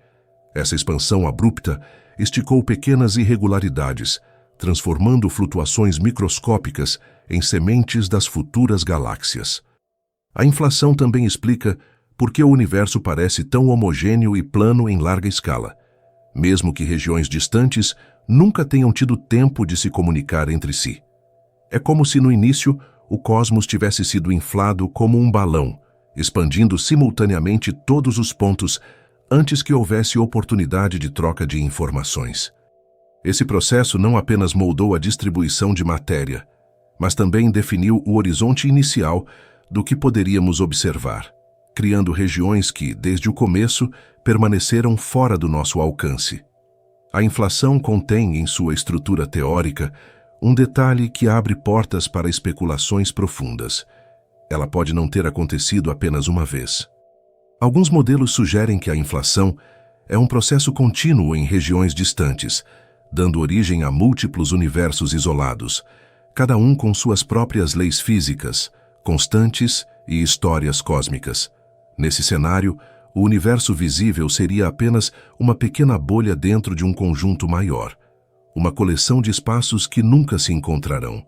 Essa expansão abrupta esticou pequenas irregularidades, transformando flutuações microscópicas em sementes das futuras galáxias. A inflação também explica por que o universo parece tão homogêneo e plano em larga escala, mesmo que regiões distantes nunca tenham tido tempo de se comunicar entre si. É como se no início o cosmos tivesse sido inflado como um balão, expandindo simultaneamente todos os pontos antes que houvesse oportunidade de troca de informações. Esse processo não apenas moldou a distribuição de matéria, mas também definiu o horizonte inicial do que poderíamos observar, criando regiões que, desde o começo, permaneceram fora do nosso alcance. A inflação contém em sua estrutura teórica um detalhe que abre portas para especulações profundas. Ela pode não ter acontecido apenas uma vez. Alguns modelos sugerem que a inflação é um processo contínuo em regiões distantes, dando origem a múltiplos universos isolados, cada um com suas próprias leis físicas, constantes e histórias cósmicas. Nesse cenário, o universo visível seria apenas uma pequena bolha dentro de um conjunto maior, uma coleção de espaços que nunca se encontrarão.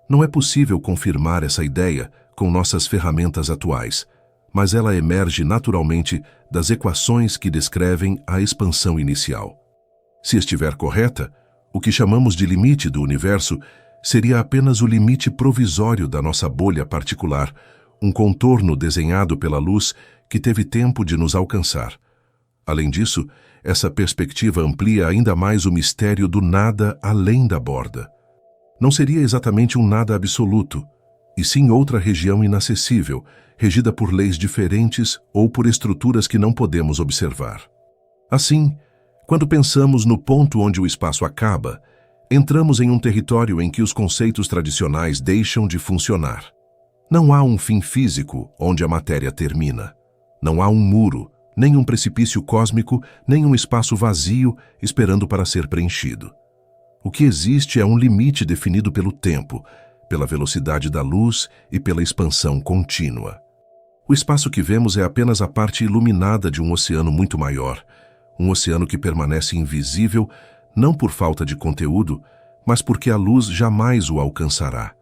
Não é possível confirmar essa ideia com nossas ferramentas atuais, mas ela emerge naturalmente das equações que descrevem a expansão inicial. Se estiver correta, o que chamamos de limite do universo seria apenas o limite provisório da nossa bolha particular, um contorno desenhado pela luz que teve tempo de nos alcançar. Além disso, essa perspectiva amplia ainda mais o mistério do nada além da borda. Não seria exatamente um nada absoluto, e sim outra região inacessível, regida por leis diferentes ou por estruturas que não podemos observar. Assim, quando pensamos no ponto onde o espaço acaba, entramos em um território em que os conceitos tradicionais deixam de funcionar. Não há um fim físico onde a matéria termina. Não há um muro, nem um precipício cósmico, nem um espaço vazio esperando para ser preenchido. O que existe é um limite definido pelo tempo, pela velocidade da luz e pela expansão contínua. O espaço que vemos é apenas a parte iluminada de um oceano muito maior, um oceano que permanece invisível não por falta de conteúdo, mas porque a luz jamais o alcançará.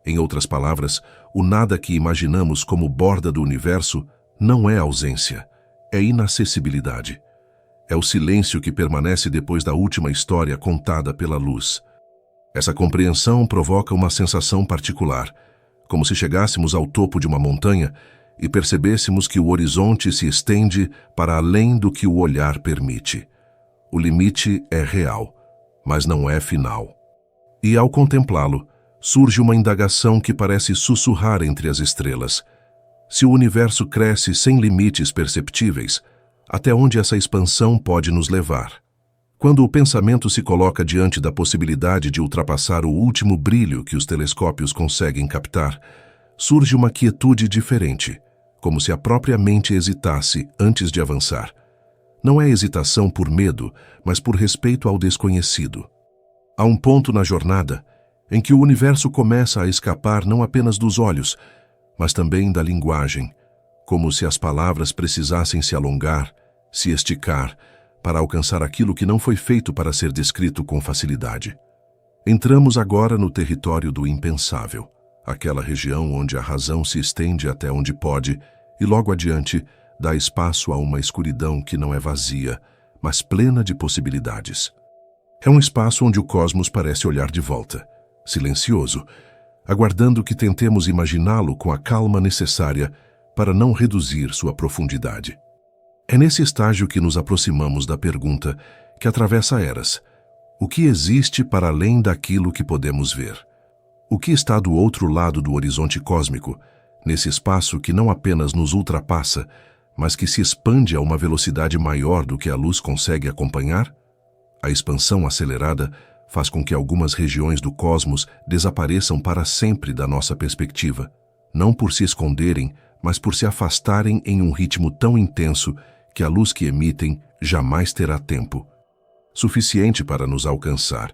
Em outras palavras, o nada que imaginamos como borda do universo não é ausência, é inacessibilidade. É o silêncio que permanece depois da última história contada pela luz. Essa compreensão provoca uma sensação particular, como se chegássemos ao topo de uma montanha e percebêssemos que o horizonte se estende para além do que o olhar permite. O limite é real, mas não é final. E ao contemplá-lo, surge uma indagação que parece sussurrar entre as estrelas. Se o universo cresce sem limites perceptíveis, até onde essa expansão pode nos levar? Quando o pensamento se coloca diante da possibilidade de ultrapassar o último brilho que os telescópios conseguem captar, surge uma quietude diferente, como se a própria mente hesitasse antes de avançar. Não é hesitação por medo, mas por respeito ao desconhecido. Há um ponto na jornada em que o universo começa a escapar não apenas dos olhos, mas também da linguagem, como se as palavras precisassem se alongar, se esticar, para alcançar aquilo que não foi feito para ser descrito com facilidade. Entramos agora no território do impensável, aquela região onde a razão se estende até onde pode e logo adiante dá espaço a uma escuridão que não é vazia, mas plena de possibilidades. É um espaço onde o cosmos parece olhar de volta, silencioso, aguardando que tentemos imaginá-lo com a calma necessária para não reduzir sua profundidade. É nesse estágio que nos aproximamos da pergunta que atravessa eras: o que existe para além daquilo que podemos ver? O que está do outro lado do horizonte cósmico, nesse espaço que não apenas nos ultrapassa, mas que se expande a uma velocidade maior do que a luz consegue acompanhar? A expansão acelerada faz com que algumas regiões do cosmos desapareçam para sempre da nossa perspectiva, não por se esconderem, mas por se afastarem em um ritmo tão intenso que a luz que emitem jamais terá tempo suficiente para nos alcançar.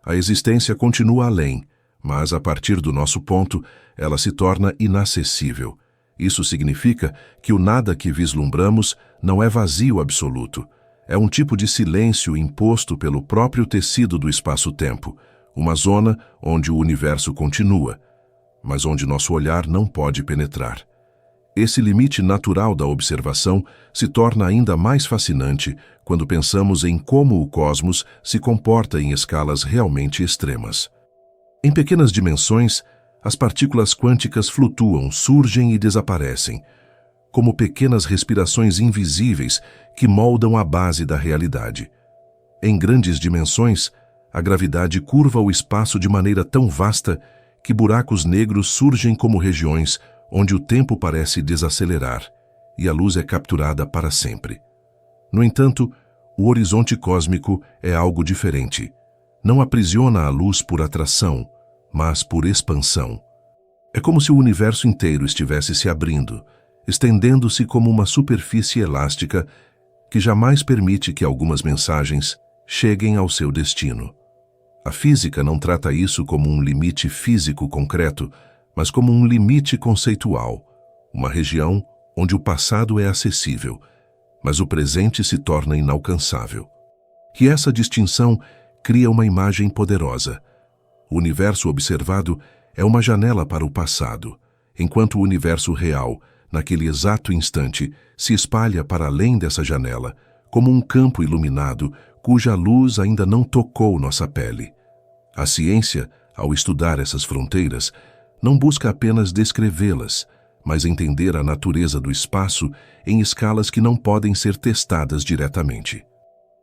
A existência continua além, mas a partir do nosso ponto, ela se torna inacessível. Isso significa que o nada que vislumbramos não é vazio absoluto. É um tipo de silêncio imposto pelo próprio tecido do espaço-tempo, uma zona onde o universo continua, mas onde nosso olhar não pode penetrar. Esse limite natural da observação se torna ainda mais fascinante quando pensamos em como o cosmos se comporta em escalas realmente extremas. Em pequenas dimensões, as partículas quânticas flutuam, surgem e desaparecem, como pequenas respirações invisíveis que moldam a base da realidade. Em grandes dimensões, a gravidade curva o espaço de maneira tão vasta que buracos negros surgem como regiões onde o tempo parece desacelerar e a luz é capturada para sempre. No entanto, o horizonte cósmico é algo diferente. Não aprisiona a luz por atração, mas por expansão. É como se o universo inteiro estivesse se abrindo, estendendo-se como uma superfície elástica que jamais permite que algumas mensagens cheguem ao seu destino. A física não trata isso como um limite físico concreto, mas como um limite conceitual, uma região onde o passado é acessível, mas o presente se torna inalcançável. E essa distinção cria uma imagem poderosa. O universo observado é uma janela para o passado, enquanto o universo real, naquele exato instante, se espalha para além dessa janela, como um campo iluminado cuja luz ainda não tocou nossa pele. A ciência, ao estudar essas fronteiras, não busca apenas descrevê-las, mas entender a natureza do espaço em escalas que não podem ser testadas diretamente.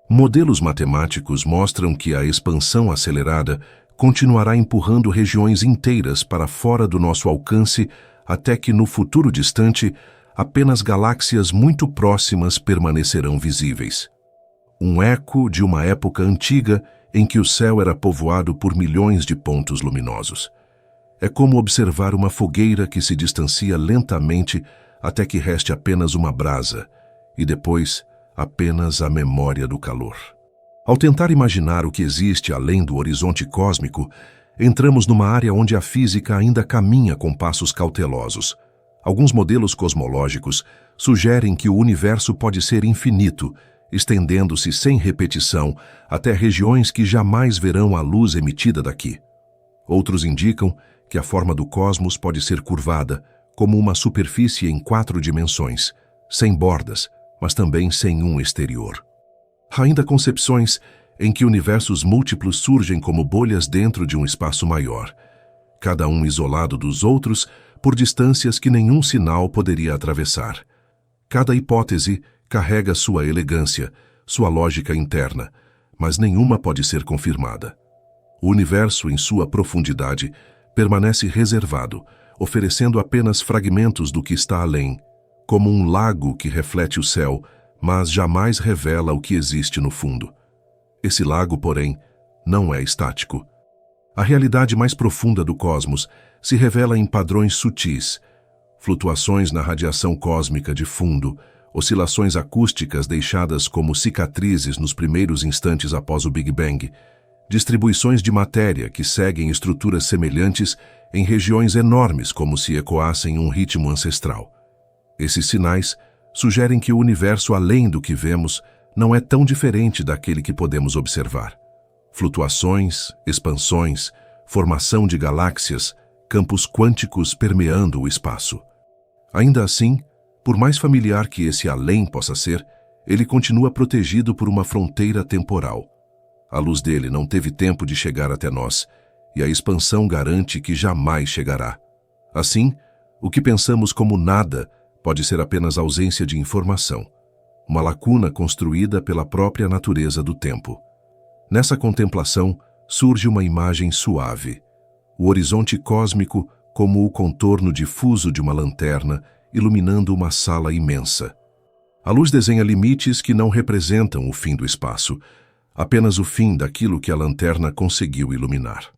Modelos matemáticos mostram que a expansão acelerada continuará empurrando regiões inteiras para fora do nosso alcance até que, no futuro distante, apenas galáxias muito próximas permanecerão visíveis. Um eco de uma época antiga em que o céu era povoado por milhões de pontos luminosos. É como observar uma fogueira que se distancia lentamente até que reste apenas uma brasa, e depois apenas a memória do calor. Ao tentar imaginar o que existe além do horizonte cósmico, entramos numa área onde a física ainda caminha com passos cautelosos. Alguns modelos cosmológicos sugerem que o universo pode ser infinito, estendendo-se sem repetição até regiões que jamais verão a luz emitida daqui. Outros indicam que a forma do cosmos pode ser curvada, como uma superfície em 4 dimensões, sem bordas, mas também sem um exterior. Há ainda concepções em que universos múltiplos surgem como bolhas dentro de um espaço maior, cada um isolado dos outros por distâncias que nenhum sinal poderia atravessar. Cada hipótese carrega sua elegância, sua lógica interna, mas nenhuma pode ser confirmada. O universo, em sua profundidade, permanece reservado, oferecendo apenas fragmentos do que está além, como um lago que reflete o céu, mas jamais revela o que existe no fundo. Esse lago, porém, não é estático. A realidade mais profunda do cosmos se revela em padrões sutis, flutuações na radiação cósmica de fundo, oscilações acústicas deixadas como cicatrizes nos primeiros instantes após o Big Bang, distribuições de matéria que seguem estruturas semelhantes em regiões enormes como se ecoassem um ritmo ancestral. Esses sinais sugerem que o universo além do que vemos não é tão diferente daquele que podemos observar. Flutuações, expansões, formação de galáxias, campos quânticos permeando o espaço. Ainda assim, por mais familiar que esse além possa ser, ele continua protegido por uma fronteira temporal. A luz dele não teve tempo de chegar até nós, e a expansão garante que jamais chegará. Assim, o que pensamos como nada pode ser apenas ausência de informação, uma lacuna construída pela própria natureza do tempo. Nessa contemplação surge uma imagem suave, o horizonte cósmico como o contorno difuso de uma lanterna iluminando uma sala imensa. A luz desenha limites que não representam o fim do espaço, apenas o fim daquilo que a lanterna conseguiu iluminar.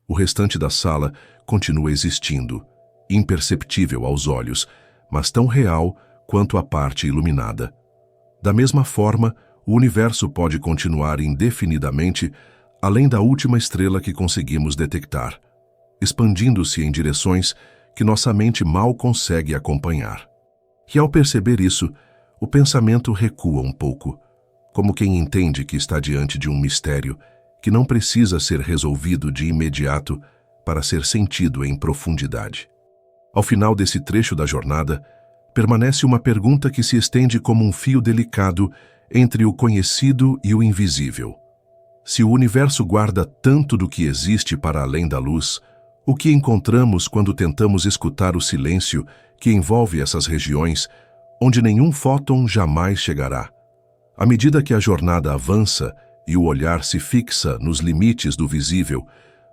O restante da sala continua existindo, imperceptível aos olhos, mas tão real quanto a parte iluminada. Da mesma forma, o universo pode continuar indefinidamente além da última estrela que conseguimos detectar, expandindo-se em direções que nossa mente mal consegue acompanhar. E ao perceber isso, o pensamento recua um pouco, como quem entende que está diante de um mistério que não precisa ser resolvido de imediato para ser sentido em profundidade. Ao final desse trecho da jornada, permanece uma pergunta que se estende como um fio delicado entre o conhecido e o invisível. Se o universo guarda tanto do que existe para além da luz, o que encontramos quando tentamos escutar o silêncio que envolve essas regiões onde nenhum fóton jamais chegará? À medida que a jornada avança e o olhar se fixa nos limites do visível,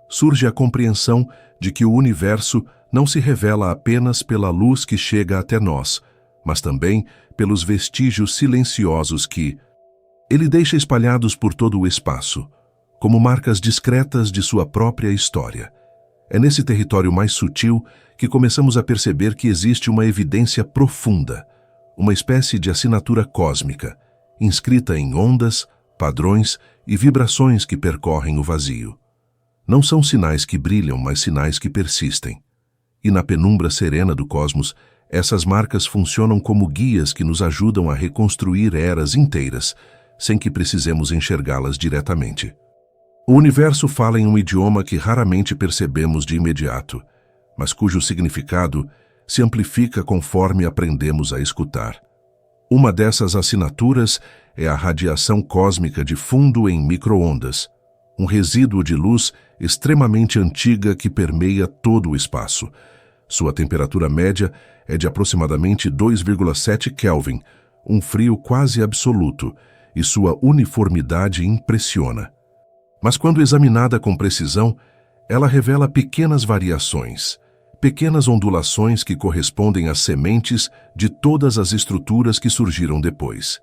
surge a compreensão de que o universo não se revela apenas pela luz que chega até nós, mas também pelos vestígios silenciosos que ele deixa espalhados por todo o espaço, como marcas discretas de sua própria história. É nesse território mais sutil que começamos a perceber que existe uma evidência profunda, uma espécie de assinatura cósmica, inscrita em ondas, padrões e vibrações que percorrem o vazio. Não são sinais que brilham, mas sinais que persistem. E na penumbra serena do cosmos, essas marcas funcionam como guias que nos ajudam a reconstruir eras inteiras, sem que precisemos enxergá-las diretamente. O universo fala em um idioma que raramente percebemos de imediato, mas cujo significado se amplifica conforme aprendemos a escutar. Uma dessas assinaturas é a radiação cósmica de fundo em micro-ondas, um resíduo de luz extremamente antiga que permeia todo o espaço. Sua temperatura média é de aproximadamente 2,7 Kelvin, um frio quase absoluto, e sua uniformidade impressiona. Mas quando examinada com precisão, ela revela pequenas variações, pequenas ondulações que correspondem às sementes de todas as estruturas que surgiram depois.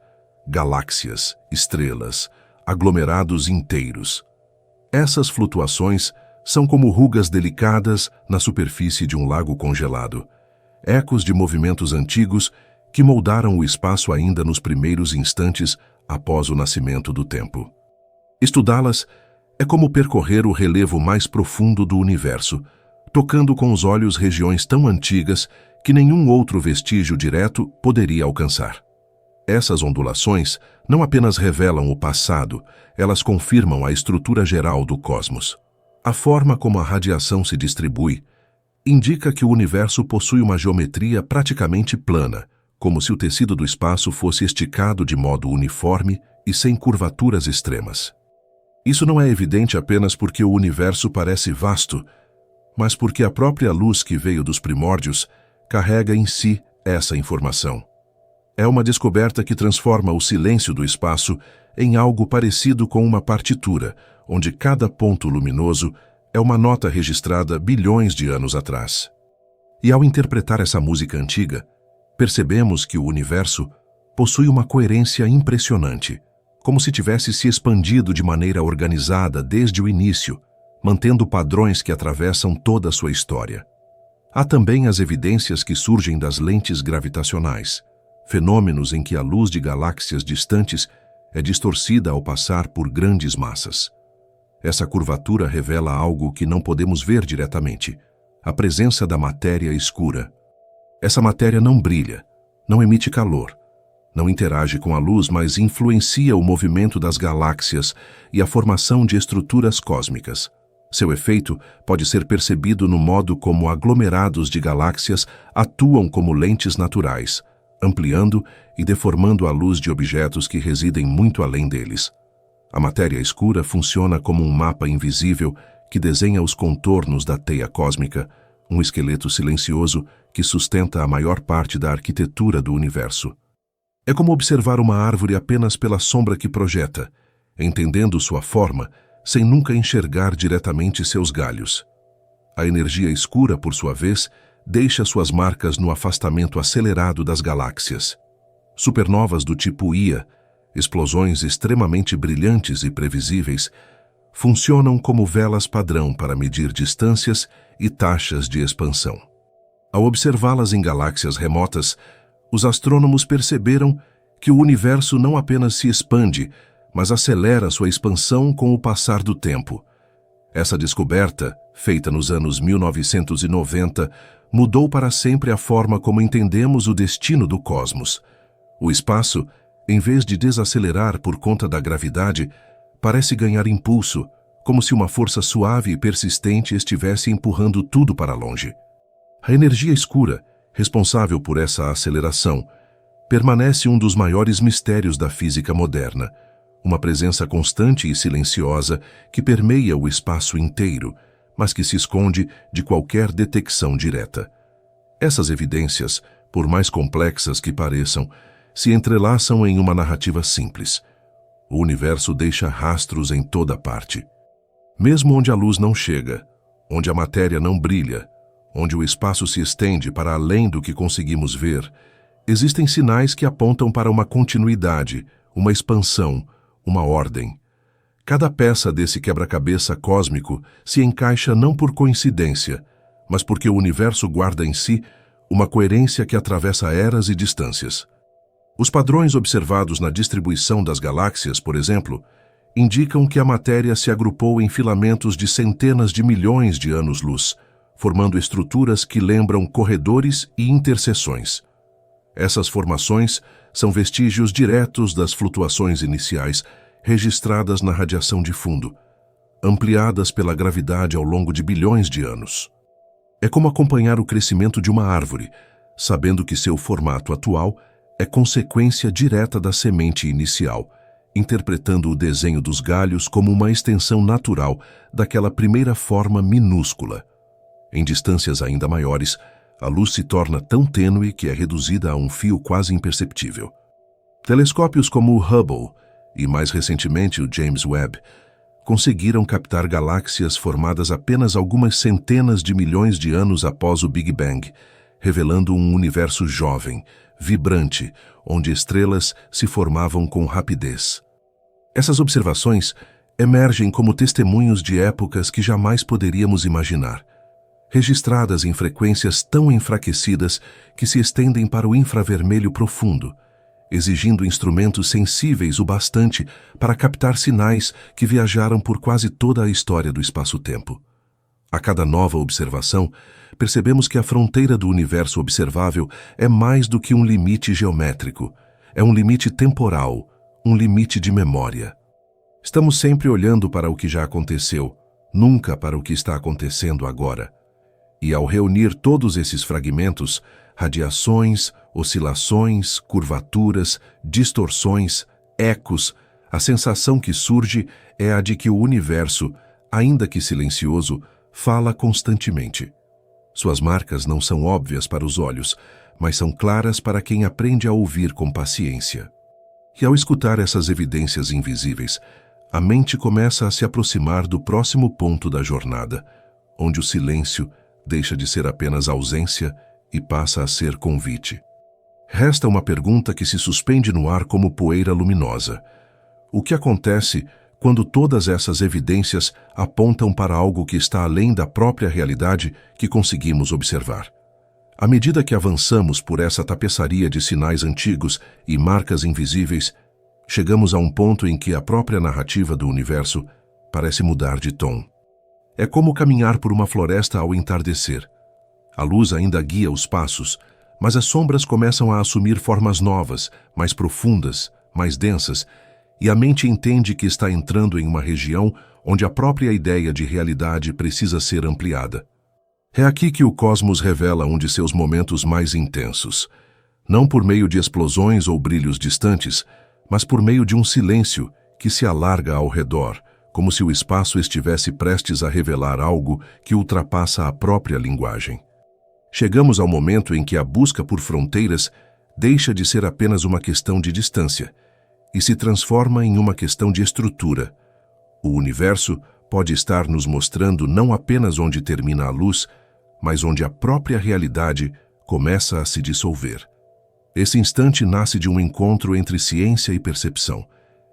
Galáxias, estrelas, aglomerados inteiros. Essas flutuações são como rugas delicadas na superfície de um lago congelado, ecos de movimentos antigos que moldaram o espaço ainda nos primeiros instantes após o nascimento do tempo. Estudá-las é como percorrer o relevo mais profundo do universo, tocando com os olhos regiões tão antigas que nenhum outro vestígio direto poderia alcançar. Essas ondulações não apenas revelam o passado, elas confirmam a estrutura geral do cosmos. A forma como a radiação se distribui indica que o universo possui uma geometria praticamente plana, como se o tecido do espaço fosse esticado de modo uniforme e sem curvaturas extremas. Isso não é evidente apenas porque o universo parece vasto, mas porque a própria luz que veio dos primórdios carrega em si essa informação. É uma descoberta que transforma o silêncio do espaço em algo parecido com uma partitura, onde cada ponto luminoso é uma nota registrada bilhões de anos atrás. E ao interpretar essa música antiga, percebemos que o universo possui uma coerência impressionante, como se tivesse se expandido de maneira organizada desde o início, mantendo padrões que atravessam toda a sua história. Há também as evidências que surgem das lentes gravitacionais, fenômenos em que a luz de galáxias distantes é distorcida ao passar por grandes massas. Essa curvatura revela algo que não podemos ver diretamente, a presença da matéria escura. Essa matéria não brilha, não emite calor, não interage com a luz, mas influencia o movimento das galáxias e a formação de estruturas cósmicas. Seu efeito pode ser percebido no modo como aglomerados de galáxias atuam como lentes naturais, ampliando e deformando a luz de objetos que residem muito além deles. A matéria escura funciona como um mapa invisível que desenha os contornos da teia cósmica, um esqueleto silencioso que sustenta a maior parte da arquitetura do universo. É como observar uma árvore apenas pela sombra que projeta, entendendo sua forma, sem nunca enxergar diretamente seus galhos. A energia escura, por sua vez, deixa suas marcas no afastamento acelerado das galáxias. Supernovas do tipo Ia, explosões extremamente brilhantes e previsíveis, funcionam como velas padrão para medir distâncias e taxas de expansão. Ao observá-las em galáxias remotas, os astrônomos perceberam que o universo não apenas se expande, mas acelera sua expansão com o passar do tempo. Essa descoberta, feita nos anos 1990, mudou para sempre a forma como entendemos o destino do cosmos. O espaço, em vez de desacelerar por conta da gravidade, parece ganhar impulso, como se uma força suave e persistente estivesse empurrando tudo para longe. A energia escura, responsável por essa aceleração, permanece um dos maiores mistérios da física moderna, uma presença constante e silenciosa que permeia o espaço inteiro, mas que se esconde de qualquer detecção direta. Essas evidências, por mais complexas que pareçam, se entrelaçam em uma narrativa simples. O universo deixa rastros em toda parte. Mesmo onde a luz não chega, onde a matéria não brilha, onde o espaço se estende para além do que conseguimos ver, existem sinais que apontam para uma continuidade, uma expansão, uma ordem. Cada peça desse quebra-cabeça cósmico se encaixa não por coincidência, mas porque o universo guarda em si uma coerência que atravessa eras e distâncias. Os padrões observados na distribuição das galáxias, por exemplo, indicam que a matéria se agrupou em filamentos de centenas de milhões de anos-luz, formando estruturas que lembram corredores e interseções. Essas formações são vestígios diretos das flutuações iniciais registradas na radiação de fundo, ampliadas pela gravidade ao longo de bilhões de anos. É como acompanhar o crescimento de uma árvore, sabendo que seu formato atual é consequência direta da semente inicial, interpretando o desenho dos galhos como uma extensão natural daquela primeira forma minúscula. Em distâncias ainda maiores, a luz se torna tão tênue que é reduzida a um fio quase imperceptível. Telescópios como o Hubble e, mais recentemente, o James Webb conseguiram captar galáxias formadas apenas algumas centenas de milhões de anos após o Big Bang, revelando um universo jovem, vibrante, onde estrelas se formavam com rapidez. Essas observações emergem como testemunhos de épocas que jamais poderíamos imaginar, registradas em frequências tão enfraquecidas que se estendem para o infravermelho profundo, exigindo instrumentos sensíveis o bastante para captar sinais que viajaram por quase toda a história do espaço-tempo. A cada nova observação, percebemos que a fronteira do universo observável é mais do que um limite geométrico, é um limite temporal, um limite de memória. Estamos sempre olhando para o que já aconteceu, nunca para o que está acontecendo agora. E ao reunir todos esses fragmentos, radiações, oscilações, curvaturas, distorções, ecos, a sensação que surge é a de que o universo, ainda que silencioso, fala constantemente. Suas marcas não são óbvias para os olhos, mas são claras para quem aprende a ouvir com paciência. E ao escutar essas evidências invisíveis, a mente começa a se aproximar do próximo ponto da jornada, onde o silêncio deixa de ser apenas ausência e passa a ser convite. Resta uma pergunta que se suspende no ar como poeira luminosa. O que acontece quando todas essas evidências apontam para algo que está além da própria realidade que conseguimos observar? À medida que avançamos por essa tapeçaria de sinais antigos e marcas invisíveis, chegamos a um ponto em que a própria narrativa do universo parece mudar de tom. É como caminhar por uma floresta ao entardecer. A luz ainda guia os passos, mas as sombras começam a assumir formas novas, mais profundas, mais densas, e a mente entende que está entrando em uma região onde a própria ideia de realidade precisa ser ampliada. É aqui que o cosmos revela um de seus momentos mais intensos, não por meio de explosões ou brilhos distantes, mas por meio de um silêncio que se alarga ao redor, como se o espaço estivesse prestes a revelar algo que ultrapassa a própria linguagem. Chegamos ao momento em que a busca por fronteiras deixa de ser apenas uma questão de distância e se transforma em uma questão de estrutura. O universo pode estar nos mostrando não apenas onde termina a luz, mas onde a própria realidade começa a se dissolver. Esse instante nasce de um encontro entre ciência e percepção,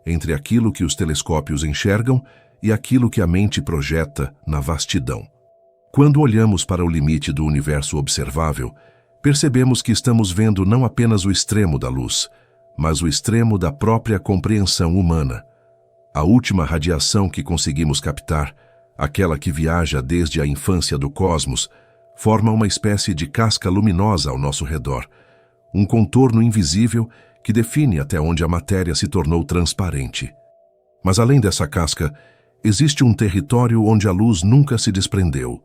entre aquilo que os telescópios enxergam e aquilo que a mente projeta na vastidão. Quando olhamos para o limite do universo observável, percebemos que estamos vendo não apenas o extremo da luz, mas o extremo da própria compreensão humana. A última radiação que conseguimos captar, aquela que viaja desde a infância do cosmos, forma uma espécie de casca luminosa ao nosso redor, um contorno invisível que define até onde a matéria se tornou transparente. Mas além dessa casca, existe um território onde a luz nunca se desprendeu,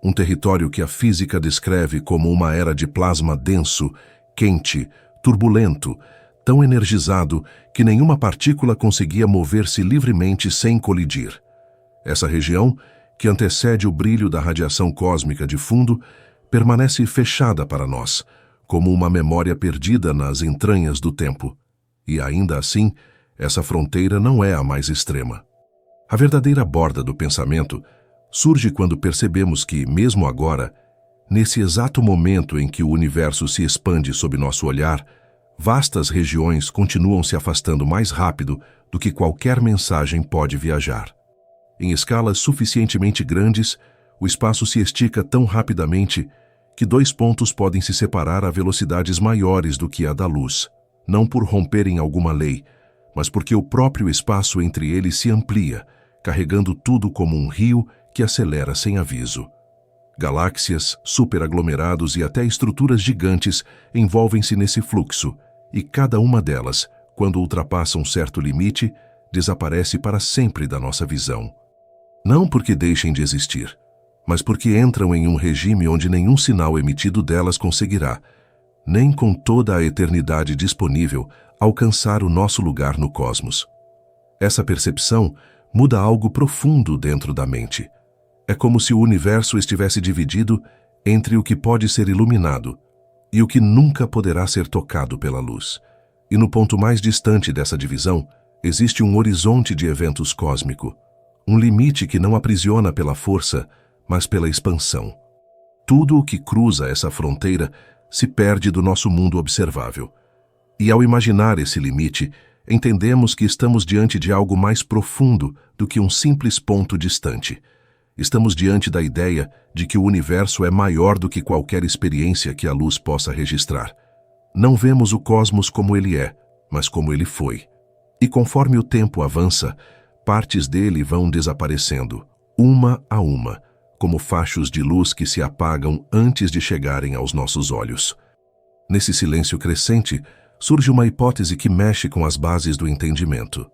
um território que a física descreve como uma era de plasma denso, quente, turbulento, tão energizado que nenhuma partícula conseguia mover-se livremente sem colidir. Essa região, que antecede o brilho da radiação cósmica de fundo, permanece fechada para nós, como uma memória perdida nas entranhas do tempo. E ainda assim, essa fronteira não é a mais extrema. A verdadeira borda do pensamento surge quando percebemos que, mesmo agora, nesse exato momento em que o universo se expande sob nosso olhar, vastas regiões continuam se afastando mais rápido do que qualquer mensagem pode viajar. Em escalas suficientemente grandes, o espaço se estica tão rapidamente que dois pontos podem se separar a velocidades maiores do que a da luz, não por romperem alguma lei, mas porque o próprio espaço entre eles se amplia, carregando tudo como um rio que acelera sem aviso. Galáxias, superaglomerados e até estruturas gigantes envolvem-se nesse fluxo, e cada uma delas, quando ultrapassa um certo limite, desaparece para sempre da nossa visão. Não porque deixem de existir, mas porque entram em um regime onde nenhum sinal emitido delas conseguirá, nem com toda a eternidade disponível, alcançar o nosso lugar no cosmos. Essa percepção muda algo profundo dentro da mente. É como se o universo estivesse dividido entre o que pode ser iluminado e o que nunca poderá ser tocado pela luz. E no ponto mais distante dessa divisão, existe um horizonte de eventos cósmico, um limite que não aprisiona pela força, mas pela expansão. Tudo o que cruza essa fronteira se perde do nosso mundo observável. E ao imaginar esse limite, entendemos que estamos diante de algo mais profundo do que um simples ponto distante. Estamos diante da ideia de que o universo é maior do que qualquer experiência que a luz possa registrar. Não vemos o cosmos como ele é, mas como ele foi. E conforme o tempo avança, partes dele vão desaparecendo, uma a uma, como fachos de luz que se apagam antes de chegarem aos nossos olhos. Nesse silêncio crescente, surge uma hipótese que mexe com as bases do entendimento.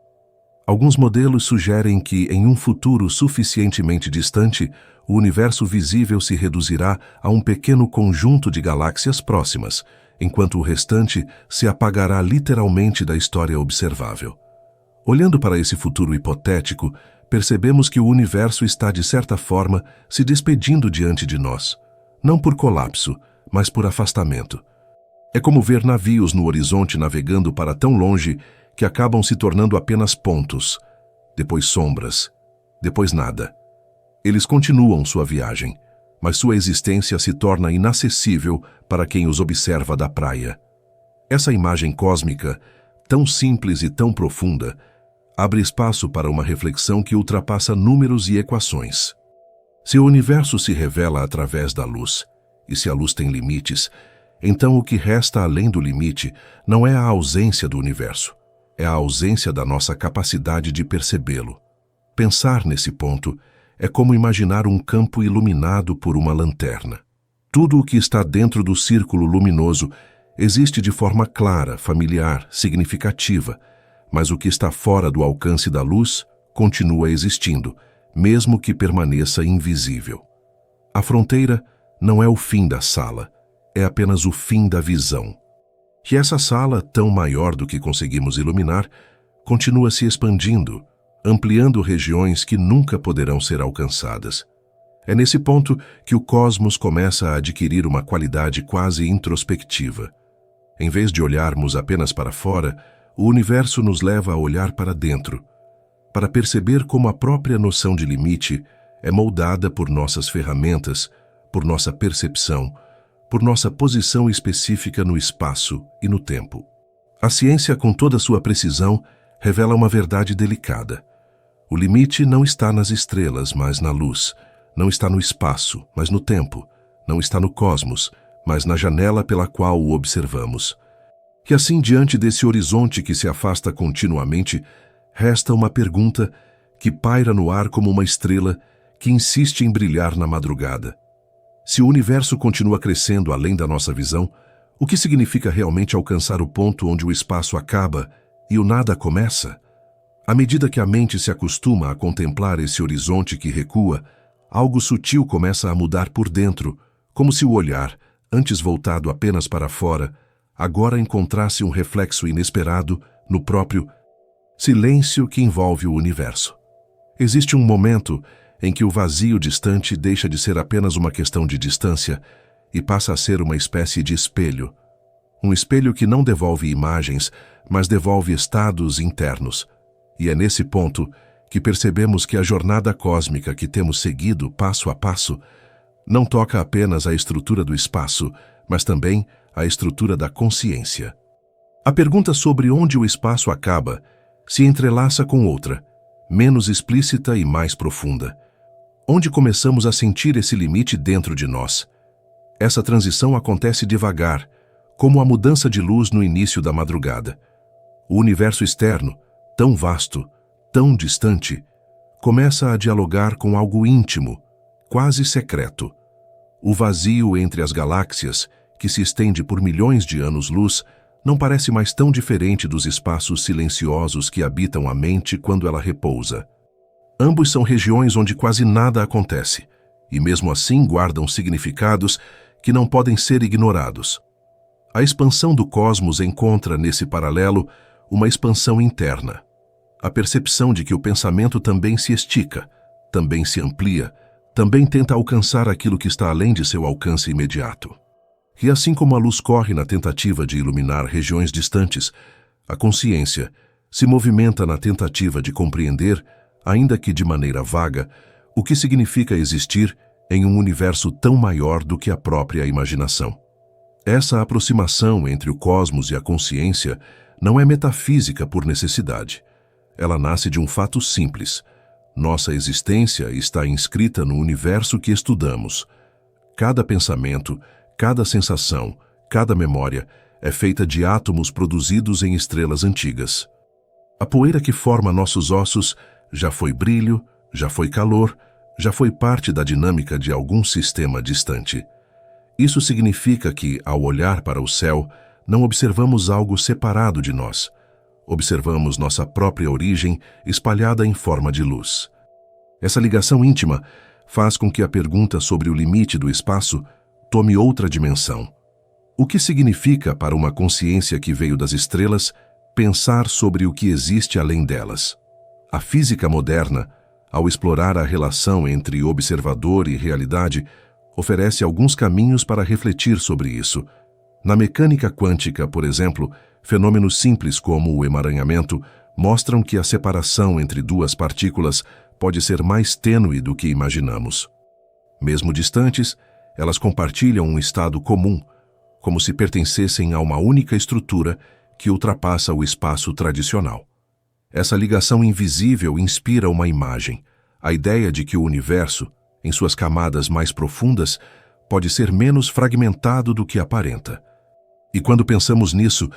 Alguns modelos sugerem que, em um futuro suficientemente distante, o universo visível se reduzirá a um pequeno conjunto de galáxias próximas, enquanto o restante se apagará literalmente da história observável. Olhando para esse futuro hipotético, percebemos que o universo está, de certa forma, se despedindo diante de nós, não por colapso, mas por afastamento. É como ver navios no horizonte navegando para tão longe que acabam se tornando apenas pontos, depois sombras, depois nada. Eles continuam sua viagem, mas sua existência se torna inacessível para quem os observa da praia. Essa imagem cósmica, tão simples e tão profunda, abre espaço para uma reflexão que ultrapassa números e equações. Se o universo se revela através da luz, e se a luz tem limites, então o que resta além do limite não é a ausência do universo, é a ausência da nossa capacidade de percebê-lo. Pensar nesse ponto é como imaginar um campo iluminado por uma lanterna. Tudo o que está dentro do círculo luminoso existe de forma clara, familiar, significativa, mas o que está fora do alcance da luz continua existindo, mesmo que permaneça invisível. A fronteira não é o fim da sala, é apenas o fim da visão. Que essa sala, tão maior do que conseguimos iluminar, continua se expandindo, ampliando regiões que nunca poderão ser alcançadas. É nesse ponto que o cosmos começa a adquirir uma qualidade quase introspectiva. Em vez de olharmos apenas para fora, o universo nos leva a olhar para dentro, para perceber como a própria noção de limite é moldada por nossas ferramentas, por nossa percepção, por nossa posição específica no espaço e no tempo. A ciência, com toda sua precisão, revela uma verdade delicada. O limite não está nas estrelas, mas na luz. Não está no espaço, mas no tempo. Não está no cosmos, mas na janela pela qual o observamos. E assim, diante desse horizonte que se afasta continuamente, resta uma pergunta que paira no ar como uma estrela que insiste em brilhar na madrugada. Se o universo continua crescendo além da nossa visão, o que significa realmente alcançar o ponto onde o espaço acaba e o nada começa? À medida que a mente se acostuma a contemplar esse horizonte que recua, algo sutil começa a mudar por dentro, como se o olhar, antes voltado apenas para fora, agora encontrasse um reflexo inesperado no próprio silêncio que envolve o universo. Existe um momento em que o vazio distante deixa de ser apenas uma questão de distância e passa a ser uma espécie de espelho. Um espelho que não devolve imagens, mas devolve estados internos. E é nesse ponto que percebemos que a jornada cósmica que temos seguido passo a passo não toca apenas a estrutura do espaço, mas também a estrutura da consciência. A pergunta sobre onde o espaço acaba se entrelaça com outra, menos explícita e mais profunda. Onde começamos a sentir esse limite dentro de nós? Essa transição acontece devagar, como a mudança de luz no início da madrugada. O universo externo, tão vasto, tão distante, começa a dialogar com algo íntimo, quase secreto. O vazio entre as galáxias, que se estende por milhões de anos-luz, não parece mais tão diferente dos espaços silenciosos que habitam a mente quando ela repousa. Ambos são regiões onde quase nada acontece, e mesmo assim guardam significados que não podem ser ignorados. A expansão do cosmos encontra, nesse paralelo, uma expansão interna. A percepção de que o pensamento também se estica, também se amplia, também tenta alcançar aquilo que está além de seu alcance imediato. E assim como a luz corre na tentativa de iluminar regiões distantes, a consciência se movimenta na tentativa de compreender, ainda que de maneira vaga, o que significa existir em um universo tão maior do que a própria imaginação. Essa aproximação entre o cosmos e a consciência não é metafísica por necessidade. Ela nasce de um fato simples. Nossa existência está inscrita no universo que estudamos. Cada pensamento, cada sensação, cada memória é feita de átomos produzidos em estrelas antigas. A poeira que forma nossos ossos já foi brilho, já foi calor, já foi parte da dinâmica de algum sistema distante. Isso significa que, ao olhar para o céu, não observamos algo separado de nós. Observamos nossa própria origem espalhada em forma de luz. Essa ligação íntima faz com que a pergunta sobre o limite do espaço tome outra dimensão. O que significa para uma consciência que veio das estrelas pensar sobre o que existe além delas? A física moderna, ao explorar a relação entre observador e realidade, oferece alguns caminhos para refletir sobre isso. Na mecânica quântica, por exemplo, fenômenos simples como o emaranhamento mostram que a separação entre duas partículas pode ser mais tênue do que imaginamos. Mesmo distantes, elas compartilham um estado comum, como se pertencessem a uma única estrutura que ultrapassa o espaço tradicional. Essa ligação invisível inspira uma imagem, a ideia de que o universo, em suas camadas mais profundas, pode ser menos fragmentado do que aparenta. E quando pensamos nisso,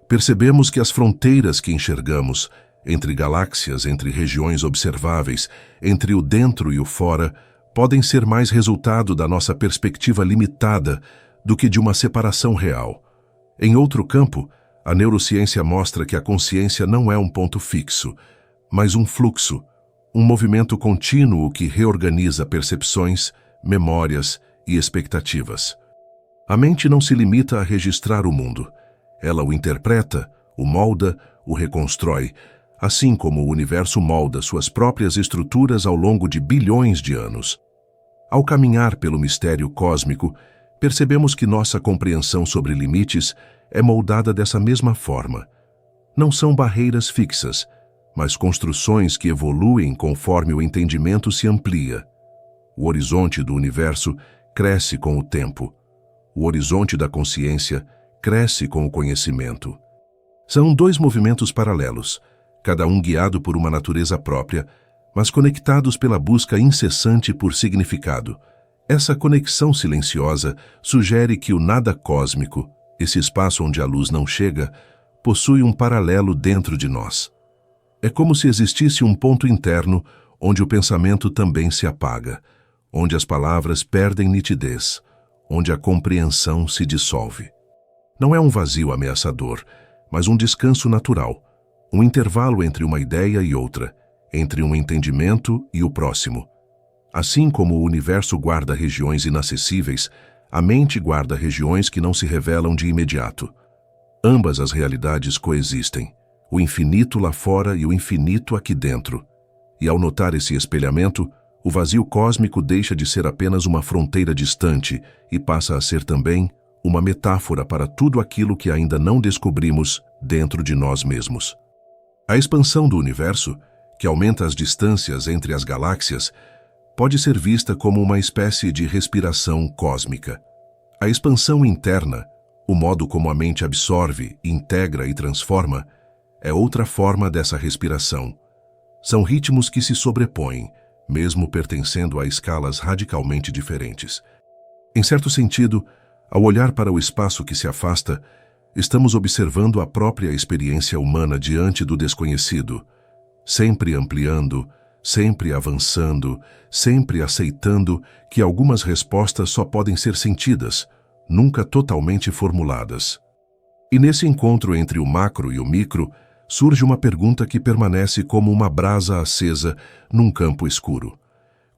percebemos que as fronteiras que enxergamos, entre galáxias, entre regiões observáveis, entre o dentro e o fora, podem ser mais resultado da nossa perspectiva limitada do que de uma separação real. Em outro campo, a neurociência mostra que a consciência não é um ponto fixo, mas um fluxo, um movimento contínuo que reorganiza percepções, memórias e expectativas. A mente não se limita a registrar o mundo. Ela o interpreta, o molda, o reconstrói, assim como o universo molda suas próprias estruturas ao longo de bilhões de anos. Ao caminhar pelo mistério cósmico, percebemos que nossa compreensão sobre limites é moldada dessa mesma forma. Não são barreiras fixas, mas construções que evoluem conforme o entendimento se amplia. O horizonte do universo cresce com o tempo. o horizonte da consciência, cresce com o conhecimento. São dois movimentos paralelos, cada um guiado por uma natureza própria, mas conectados pela busca incessante por significado. Essa conexão silenciosa sugere que o nada cósmico, esse espaço onde a luz não chega, possui um paralelo dentro de nós. É como se existisse um ponto interno onde o pensamento também se apaga, onde as palavras perdem nitidez, onde a compreensão se dissolve. Não é um vazio ameaçador, mas um descanso natural, um intervalo entre uma ideia e outra, entre um entendimento e o próximo. Assim como o universo guarda regiões inacessíveis, a mente guarda regiões que não se revelam de imediato. Ambas as realidades coexistem, o infinito lá fora e o infinito aqui dentro. E ao notar esse espelhamento, o vazio cósmico deixa de ser apenas uma fronteira distante e passa a ser também uma metáfora para tudo aquilo que ainda não descobrimos dentro de nós mesmos. A expansão do universo, que aumenta as distâncias entre as galáxias, pode ser vista como uma espécie de respiração cósmica. A expansão interna, o modo como a mente absorve, integra e transforma, é outra forma dessa respiração. São ritmos que se sobrepõem, mesmo pertencendo a escalas radicalmente diferentes. Em certo sentido, ao olhar para o espaço que se afasta, estamos observando a própria experiência humana diante do desconhecido, sempre ampliando, sempre avançando, sempre aceitando que algumas respostas só podem ser sentidas, nunca totalmente formuladas. E nesse encontro entre o macro e o micro, surge uma pergunta que permanece como uma brasa acesa num campo escuro.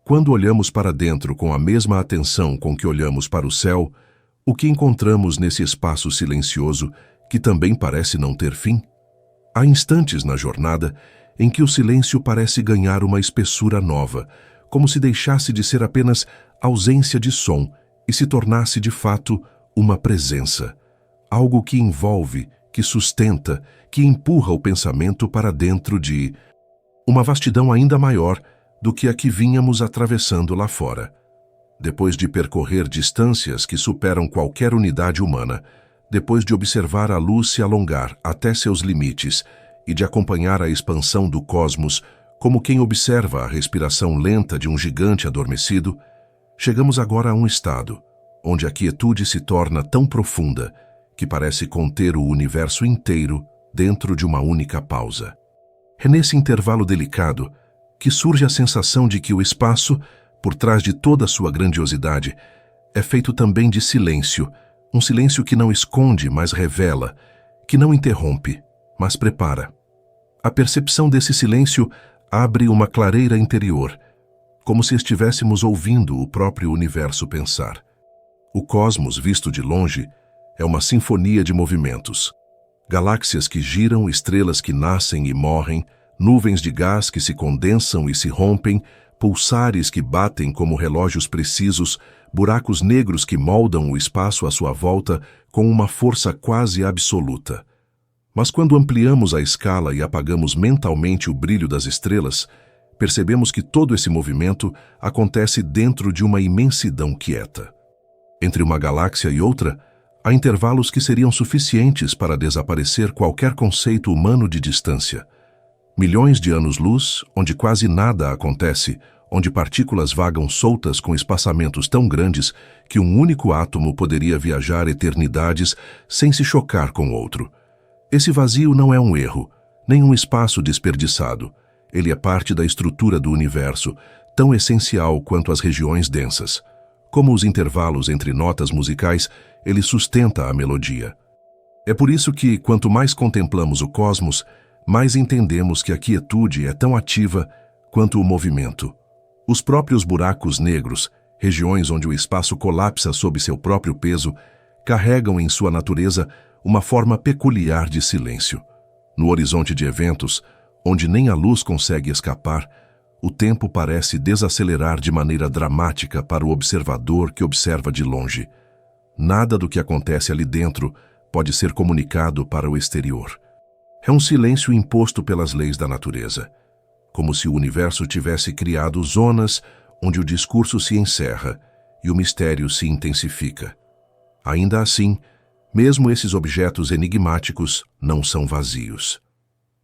Quando olhamos para dentro com a mesma atenção com que olhamos para o céu, o que encontramos nesse espaço silencioso que também parece não ter fim? Há instantes na jornada em que o silêncio parece ganhar uma espessura nova, como se deixasse de ser apenas ausência de som e se tornasse de fato uma presença, algo que envolve, que sustenta, que empurra o pensamento para dentro de uma vastidão ainda maior do que a que vínhamos atravessando lá fora. Depois de percorrer distâncias que superam qualquer unidade humana, depois de observar a luz se alongar até seus limites e de acompanhar a expansão do cosmos como quem observa a respiração lenta de um gigante adormecido, chegamos agora a um estado onde a quietude se torna tão profunda que parece conter o universo inteiro dentro de uma única pausa. É nesse intervalo delicado que surge a sensação de que o espaço, por trás de toda a sua grandiosidade, é feito também de silêncio, um silêncio que não esconde, mas revela, que não interrompe, mas prepara. A percepção desse silêncio abre uma clareira interior, como se estivéssemos ouvindo o próprio universo pensar. O cosmos, visto de longe, é uma sinfonia de movimentos. Galáxias que giram, estrelas que nascem e morrem, nuvens de gás que se condensam e se rompem, pulsares que batem como relógios precisos, buracos negros que moldam o espaço à sua volta com uma força quase absoluta. Mas quando ampliamos a escala e apagamos mentalmente o brilho das estrelas, percebemos que todo esse movimento acontece dentro de uma imensidão quieta. Entre uma galáxia e outra, há intervalos que seriam suficientes para desaparecer qualquer conceito humano de distância. Milhões de anos-luz, onde quase nada acontece, onde partículas vagam soltas com espaçamentos tão grandes que um único átomo poderia viajar eternidades sem se chocar com outro. Esse vazio não é um erro, nem um espaço desperdiçado. Ele é parte da estrutura do universo, tão essencial quanto as regiões densas. Como os intervalos entre notas musicais, ele sustenta a melodia. É por isso que, quanto mais contemplamos o cosmos, mais entendemos que a quietude é tão ativa quanto o movimento. Os próprios buracos negros, regiões onde o espaço colapsa sob seu próprio peso, carregam em sua natureza uma forma peculiar de silêncio. No horizonte de eventos, onde nem a luz consegue escapar, o tempo parece desacelerar de maneira dramática para o observador que observa de longe. Nada do que acontece ali dentro pode ser comunicado para o exterior. É um silêncio imposto pelas leis da natureza, como se o universo tivesse criado zonas onde o discurso se encerra e o mistério se intensifica. Ainda assim, mesmo esses objetos enigmáticos não são vazios.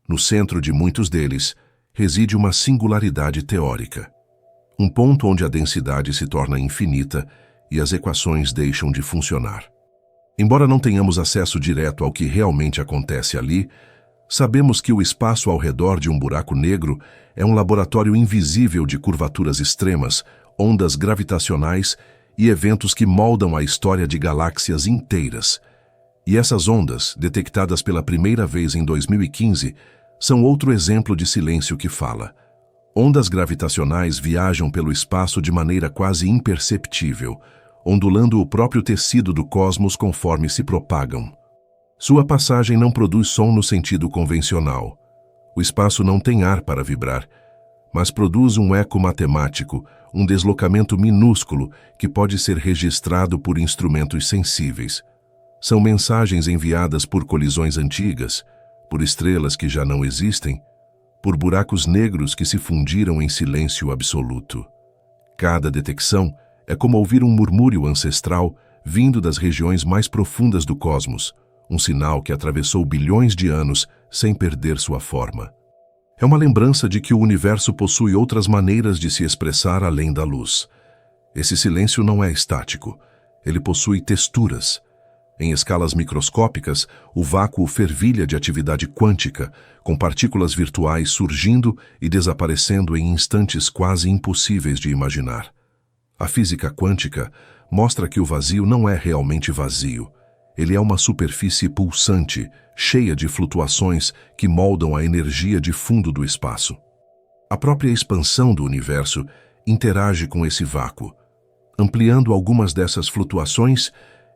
No centro de muitos deles reside uma singularidade teórica. Um ponto onde a densidade se torna infinita e as equações deixam de funcionar. Embora não tenhamos acesso direto ao que realmente acontece ali, sabemos que o espaço ao redor de um buraco negro é um laboratório invisível de curvaturas extremas, ondas gravitacionais e eventos que moldam a história de galáxias inteiras. E essas ondas, detectadas pela primeira vez em 2015, são outro exemplo de silêncio que fala. Ondas gravitacionais viajam pelo espaço de maneira quase imperceptível, ondulando o próprio tecido do cosmos conforme se propagam. Sua passagem não produz som no sentido convencional. O espaço não tem ar para vibrar, mas produz um eco matemático, um deslocamento minúsculo que pode ser registrado por instrumentos sensíveis. São mensagens enviadas por colisões antigas, por estrelas que já não existem, por buracos negros que se fundiram em silêncio absoluto. Cada detecção é como ouvir um murmúrio ancestral vindo das regiões mais profundas do cosmos, um sinal que atravessou bilhões de anos sem perder sua forma. É uma lembrança de que o universo possui outras maneiras de se expressar além da luz. Esse silêncio não é estático, ele possui texturas. Em escalas microscópicas, o vácuo fervilha de atividade quântica, com partículas virtuais surgindo e desaparecendo em instantes quase impossíveis de imaginar. A física quântica mostra que o vazio não é realmente vazio. Ele é uma superfície pulsante, cheia de flutuações que moldam a energia de fundo do espaço. A própria expansão do universo interage com esse vácuo, ampliando algumas dessas flutuações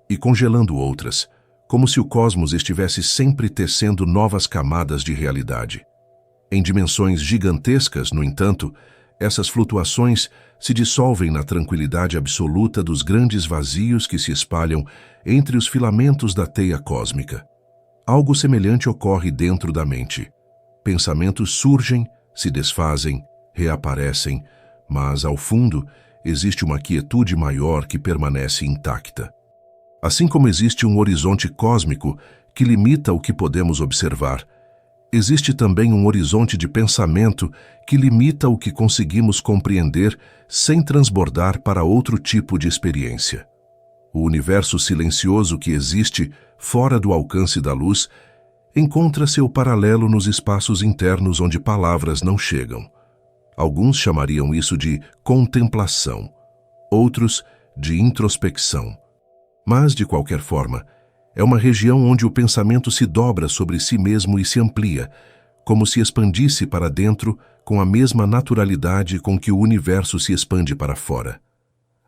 e congelando outras, como se o cosmos estivesse sempre tecendo novas camadas de realidade. Em dimensões gigantescas, no entanto, essas flutuações se dissolvem na tranquilidade absoluta dos grandes vazios que se espalham entre os filamentos da teia cósmica. Algo semelhante ocorre dentro da mente. Pensamentos surgem, se desfazem, reaparecem, mas, ao fundo, existe uma quietude maior que permanece intacta. Assim como existe um horizonte cósmico que limita o que podemos observar, existe também um horizonte de pensamento que limita o que conseguimos compreender sem transbordar para outro tipo de experiência. O universo silencioso que existe fora do alcance da luz encontra seu paralelo nos espaços internos onde palavras não chegam. Alguns chamariam isso de contemplação, outros de introspecção. Mas, de qualquer forma, é uma região onde o pensamento se dobra sobre si mesmo e se amplia, como se expandisse para dentro com a mesma naturalidade com que o universo se expande para fora.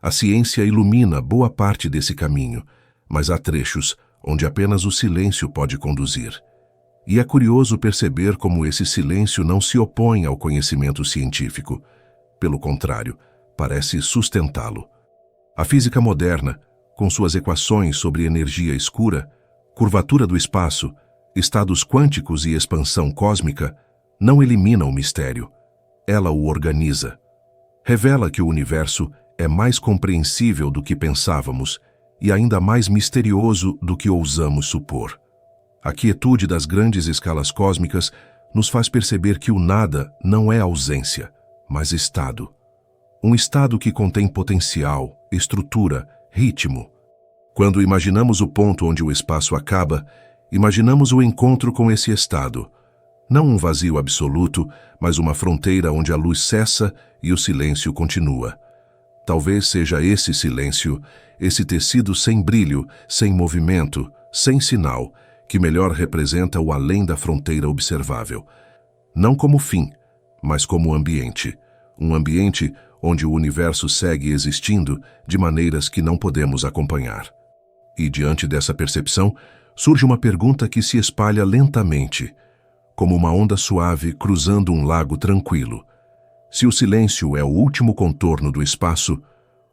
A ciência ilumina boa parte desse caminho, mas há trechos onde apenas o silêncio pode conduzir. E é curioso perceber como esse silêncio não se opõe ao conhecimento científico. Pelo contrário, parece sustentá-lo. A física moderna, com suas equações sobre energia escura, curvatura do espaço, estados quânticos e expansão cósmica, não elimina o mistério. Ela o organiza. Revela que o universo é mais compreensível do que pensávamos e ainda mais misterioso do que ousamos supor. A quietude das grandes escalas cósmicas nos faz perceber que o nada não é ausência, mas estado. Um estado que contém potencial, estrutura, ritmo. Quando imaginamos o ponto onde o espaço acaba, imaginamos o encontro com esse estado. Não um vazio absoluto, mas uma fronteira onde a luz cessa e o silêncio continua. Talvez seja esse silêncio, esse tecido sem brilho, sem movimento, sem sinal, que melhor representa o além da fronteira observável. Não como fim, mas como ambiente. Um ambiente onde o universo segue existindo de maneiras que não podemos acompanhar. E diante dessa percepção, surge uma pergunta que se espalha lentamente, como uma onda suave cruzando um lago tranquilo. Se o silêncio é o último contorno do espaço,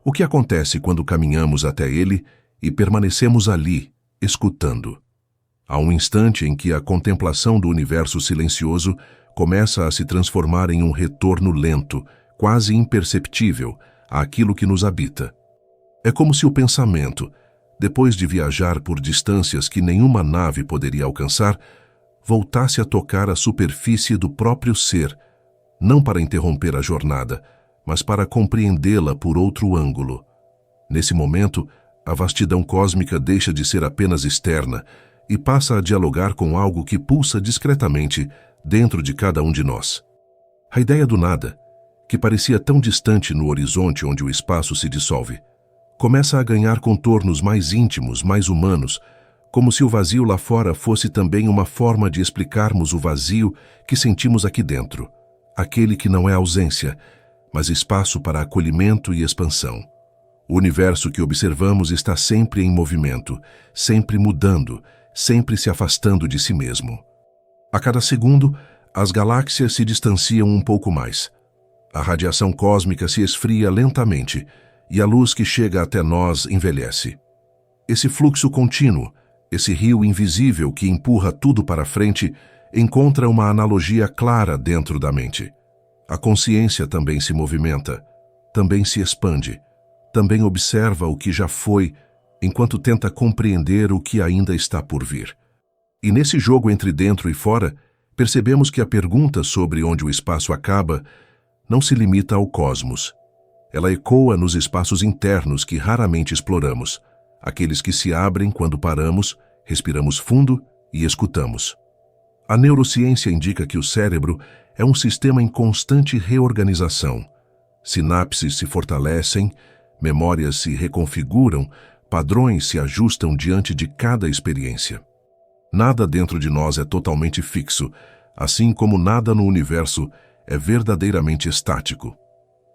o que acontece quando caminhamos até ele e permanecemos ali, escutando? Há um instante em que a contemplação do universo silencioso começa a se transformar em um retorno lento, quase imperceptível, àquilo que nos habita. É como se o pensamento, depois de viajar por distâncias que nenhuma nave poderia alcançar, voltasse a tocar a superfície do próprio ser, não para interromper a jornada, mas para compreendê-la por outro ângulo. Nesse momento, a vastidão cósmica deixa de ser apenas externa e passa a dialogar com algo que pulsa discretamente dentro de cada um de nós. A ideia do nada, que parecia tão distante no horizonte onde o espaço se dissolve, começa a ganhar contornos mais íntimos, mais humanos, como se o vazio lá fora fosse também uma forma de explicarmos o vazio que sentimos aqui dentro, aquele que não é ausência, mas espaço para acolhimento e expansão. O universo que observamos está sempre em movimento, sempre mudando, sempre se afastando de si mesmo. A cada segundo, as galáxias se distanciam um pouco mais. A radiação cósmica se esfria lentamente e a luz que chega até nós envelhece. Esse fluxo contínuo, esse rio invisível que empurra tudo para frente, encontra uma analogia clara dentro da mente. A consciência também se movimenta, também se expande, também observa o que já foi, enquanto tenta compreender o que ainda está por vir. E nesse jogo entre dentro e fora, percebemos que a pergunta sobre onde o espaço acaba não se limita ao cosmos. Ela ecoa nos espaços internos que raramente exploramos, aqueles que se abrem quando paramos, respiramos fundo e escutamos. A neurociência indica que o cérebro é um sistema em constante reorganização. Sinapses se fortalecem, memórias se reconfiguram, padrões se ajustam diante de cada experiência. Nada dentro de nós é totalmente fixo, assim como nada no universo é verdadeiramente estático.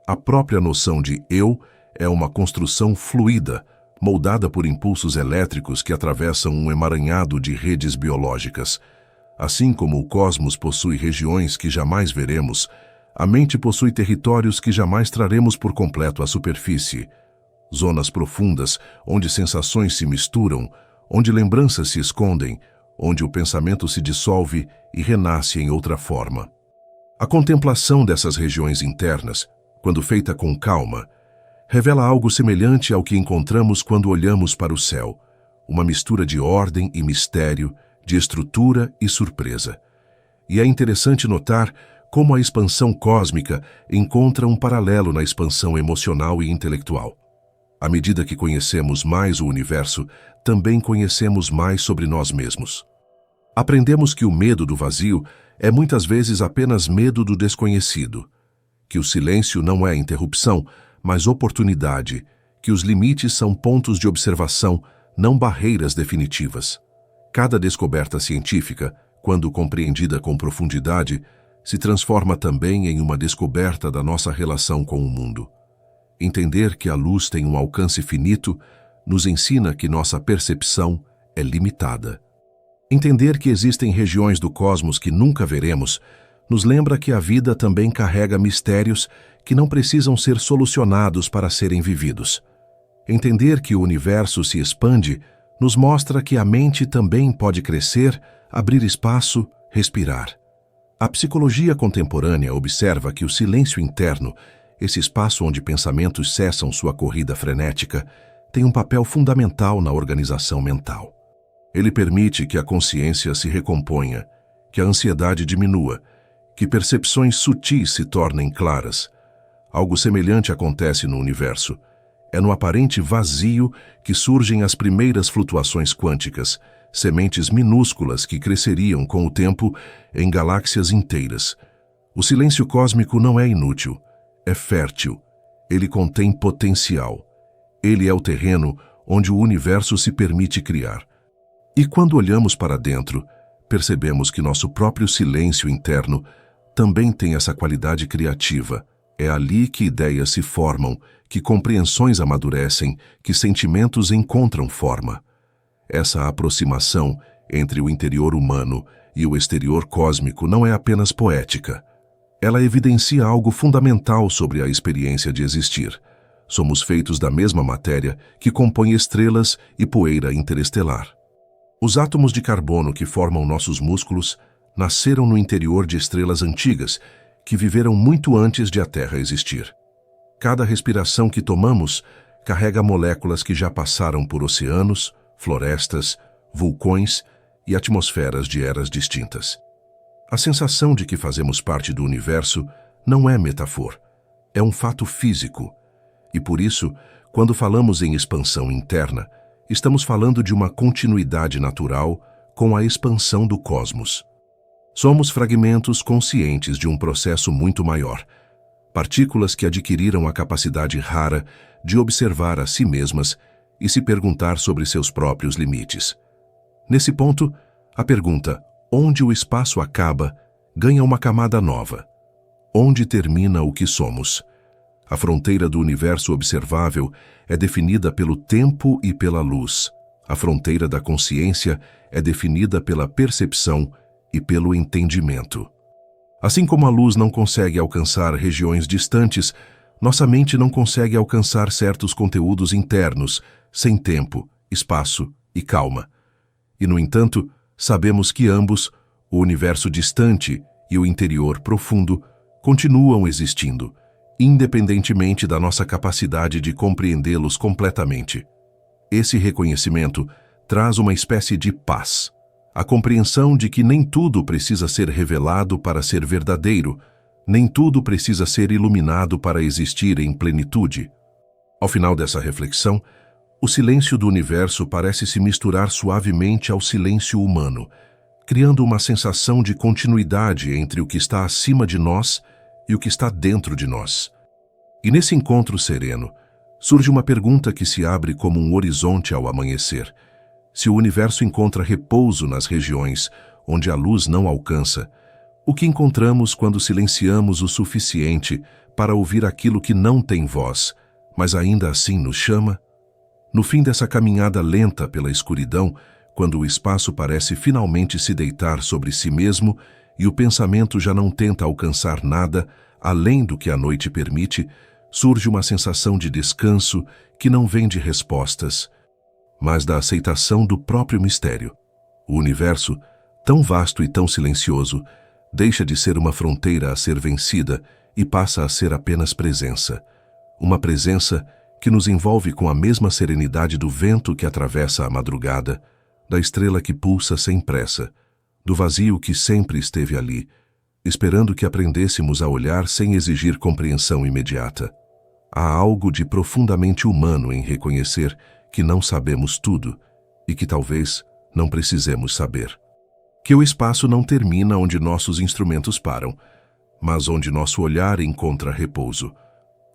A própria noção de eu é uma construção fluida, moldada por impulsos elétricos que atravessam um emaranhado de redes biológicas. Assim como o cosmos possui regiões que jamais veremos, a mente possui territórios que jamais traremos por completo à superfície. Zonas profundas, onde sensações se misturam, onde lembranças se escondem, onde o pensamento se dissolve e renasce em outra forma. A contemplação dessas regiões internas, quando feita com calma, revela algo semelhante ao que encontramos quando olhamos para o céu, uma mistura de ordem e mistério, de estrutura e surpresa. E é interessante notar como a expansão cósmica encontra um paralelo na expansão emocional e intelectual. À medida que conhecemos mais o universo, também conhecemos mais sobre nós mesmos. Aprendemos que o medo do vazio é muitas vezes apenas medo do desconhecido, que o silêncio não é interrupção, mas oportunidade, que os limites são pontos de observação, não barreiras definitivas. Cada descoberta científica, quando compreendida com profundidade, se transforma também em uma descoberta da nossa relação com o mundo. Entender que a luz tem um alcance finito nos ensina que nossa percepção é limitada. Entender que existem regiões do cosmos que nunca veremos nos lembra que a vida também carrega mistérios que não precisam ser solucionados para serem vividos. Entender que o universo se expande nos mostra que a mente também pode crescer, abrir espaço, respirar. A psicologia contemporânea observa que o silêncio interno, esse espaço onde pensamentos cessam sua corrida frenética, tem um papel fundamental na organização mental. Ele permite que a consciência se recomponha, que a ansiedade diminua, que percepções sutis se tornem claras. Algo semelhante acontece no universo. É no aparente vazio que surgem as primeiras flutuações quânticas, sementes minúsculas que cresceriam com o tempo em galáxias inteiras. O silêncio cósmico não é inútil, é fértil. Ele contém potencial. Ele é o terreno onde o universo se permite criar. E quando olhamos para dentro, percebemos que nosso próprio silêncio interno também tem essa qualidade criativa. É ali que ideias se formam, que compreensões amadurecem, que sentimentos encontram forma. Essa aproximação entre o interior humano e o exterior cósmico não é apenas poética. Ela evidencia algo fundamental sobre a experiência de existir. Somos feitos da mesma matéria que compõe estrelas e poeira interestelar. Os átomos de carbono que formam nossos músculos nasceram no interior de estrelas antigas que viveram muito antes de a Terra existir. Cada respiração que tomamos carrega moléculas que já passaram por oceanos, florestas, vulcões e atmosferas de eras distintas. A sensação de que fazemos parte do universo não é metáfora, é um fato físico. E por isso, quando falamos em expansão interna, estamos falando de uma continuidade natural com a expansão do cosmos. Somos fragmentos conscientes de um processo muito maior, partículas que adquiriram a capacidade rara de observar a si mesmas e se perguntar sobre seus próprios limites. Nesse ponto, a pergunta onde o espaço acaba ganha uma camada nova. Onde termina o que somos? A fronteira do universo observável é definida pelo tempo e pela luz. A fronteira da consciência é definida pela percepção e pelo entendimento. Assim como a luz não consegue alcançar regiões distantes, nossa mente não consegue alcançar certos conteúdos internos, sem tempo, espaço e calma. E, no entanto, sabemos que ambos, o universo distante e o interior profundo, continuam existindo, independentemente da nossa capacidade de compreendê-los completamente. Esse reconhecimento traz uma espécie de paz, a compreensão de que nem tudo precisa ser revelado para ser verdadeiro, nem tudo precisa ser iluminado para existir em plenitude. Ao final dessa reflexão, o silêncio do universo parece se misturar suavemente ao silêncio humano, criando uma sensação de continuidade entre o que está acima de nós e o que está dentro de nós. E nesse encontro sereno, surge uma pergunta que se abre como um horizonte ao amanhecer. Se o universo encontra repouso nas regiões onde a luz não alcança, o que encontramos quando silenciamos o suficiente para ouvir aquilo que não tem voz, mas ainda assim nos chama? No fim dessa caminhada lenta pela escuridão, quando o espaço parece finalmente se deitar sobre si mesmo e o pensamento já não tenta alcançar nada além do que a noite permite, surge uma sensação de descanso que não vem de respostas, mas da aceitação do próprio mistério. O universo, tão vasto e tão silencioso, deixa de ser uma fronteira a ser vencida e passa a ser apenas presença. Uma presença que nos envolve com a mesma serenidade do vento que atravessa a madrugada, da estrela que pulsa sem pressa, do vazio que sempre esteve ali, esperando que aprendêssemos a olhar sem exigir compreensão imediata. Há algo de profundamente humano em reconhecer que não sabemos tudo e que talvez não precisemos saber. Que o espaço não termina onde nossos instrumentos param, mas onde nosso olhar encontra repouso.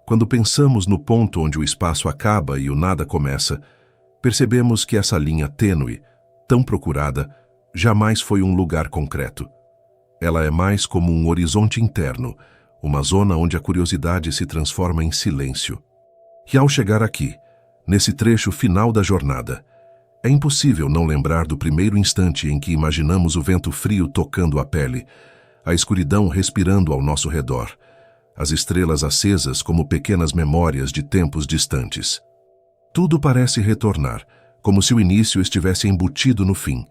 Quando pensamos no ponto onde o espaço acaba e o nada começa, percebemos que essa linha tênue, tão procurada, jamais foi um lugar concreto. Ela é mais como um horizonte interno, uma zona onde a curiosidade se transforma em silêncio. E ao chegar aqui, nesse trecho final da jornada, é impossível não lembrar do primeiro instante em que imaginamos o vento frio tocando a pele, a escuridão respirando ao nosso redor, as estrelas acesas como pequenas memórias de tempos distantes. Tudo parece retornar, como se o início estivesse embutido no fim,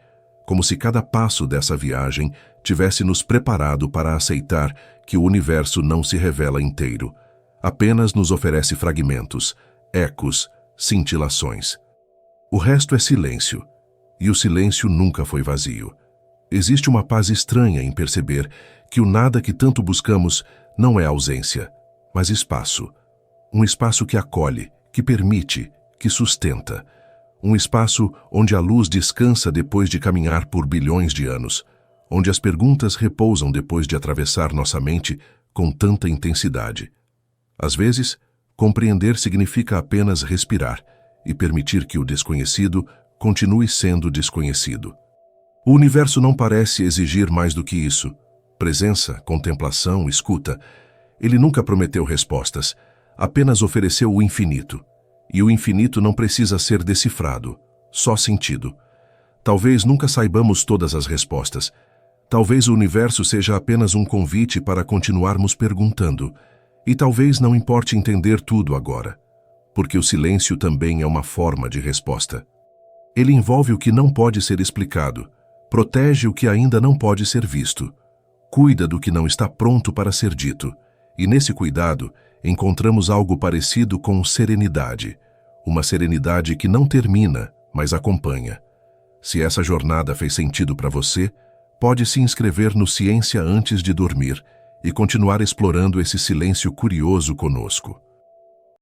como se cada passo dessa viagem tivesse nos preparado para aceitar que o universo não se revela inteiro, apenas nos oferece fragmentos, ecos, cintilações. O resto é silêncio, e o silêncio nunca foi vazio. Existe uma paz estranha em perceber que o nada que tanto buscamos não é ausência, mas espaço. Um espaço que acolhe, que permite, que sustenta. Um espaço onde a luz descansa depois de caminhar por bilhões de anos, onde as perguntas repousam depois de atravessar nossa mente com tanta intensidade. Às vezes, compreender significa apenas respirar e permitir que o desconhecido continue sendo desconhecido. O universo não parece exigir mais do que isso. Presença, contemplação, escuta. Ele nunca prometeu respostas, apenas ofereceu o infinito. E o infinito não precisa ser decifrado, só sentido. Talvez nunca saibamos todas as respostas. Talvez o universo seja apenas um convite para continuarmos perguntando. E talvez não importe entender tudo agora, porque o silêncio também é uma forma de resposta. Ele envolve o que não pode ser explicado, protege o que ainda não pode ser visto, cuida do que não está pronto para ser dito, e nesse cuidado encontramos algo parecido com serenidade, uma serenidade que não termina, mas acompanha. Se essa jornada fez sentido para você, pode se inscrever no Ciência antes de dormir e continuar explorando esse silêncio curioso conosco.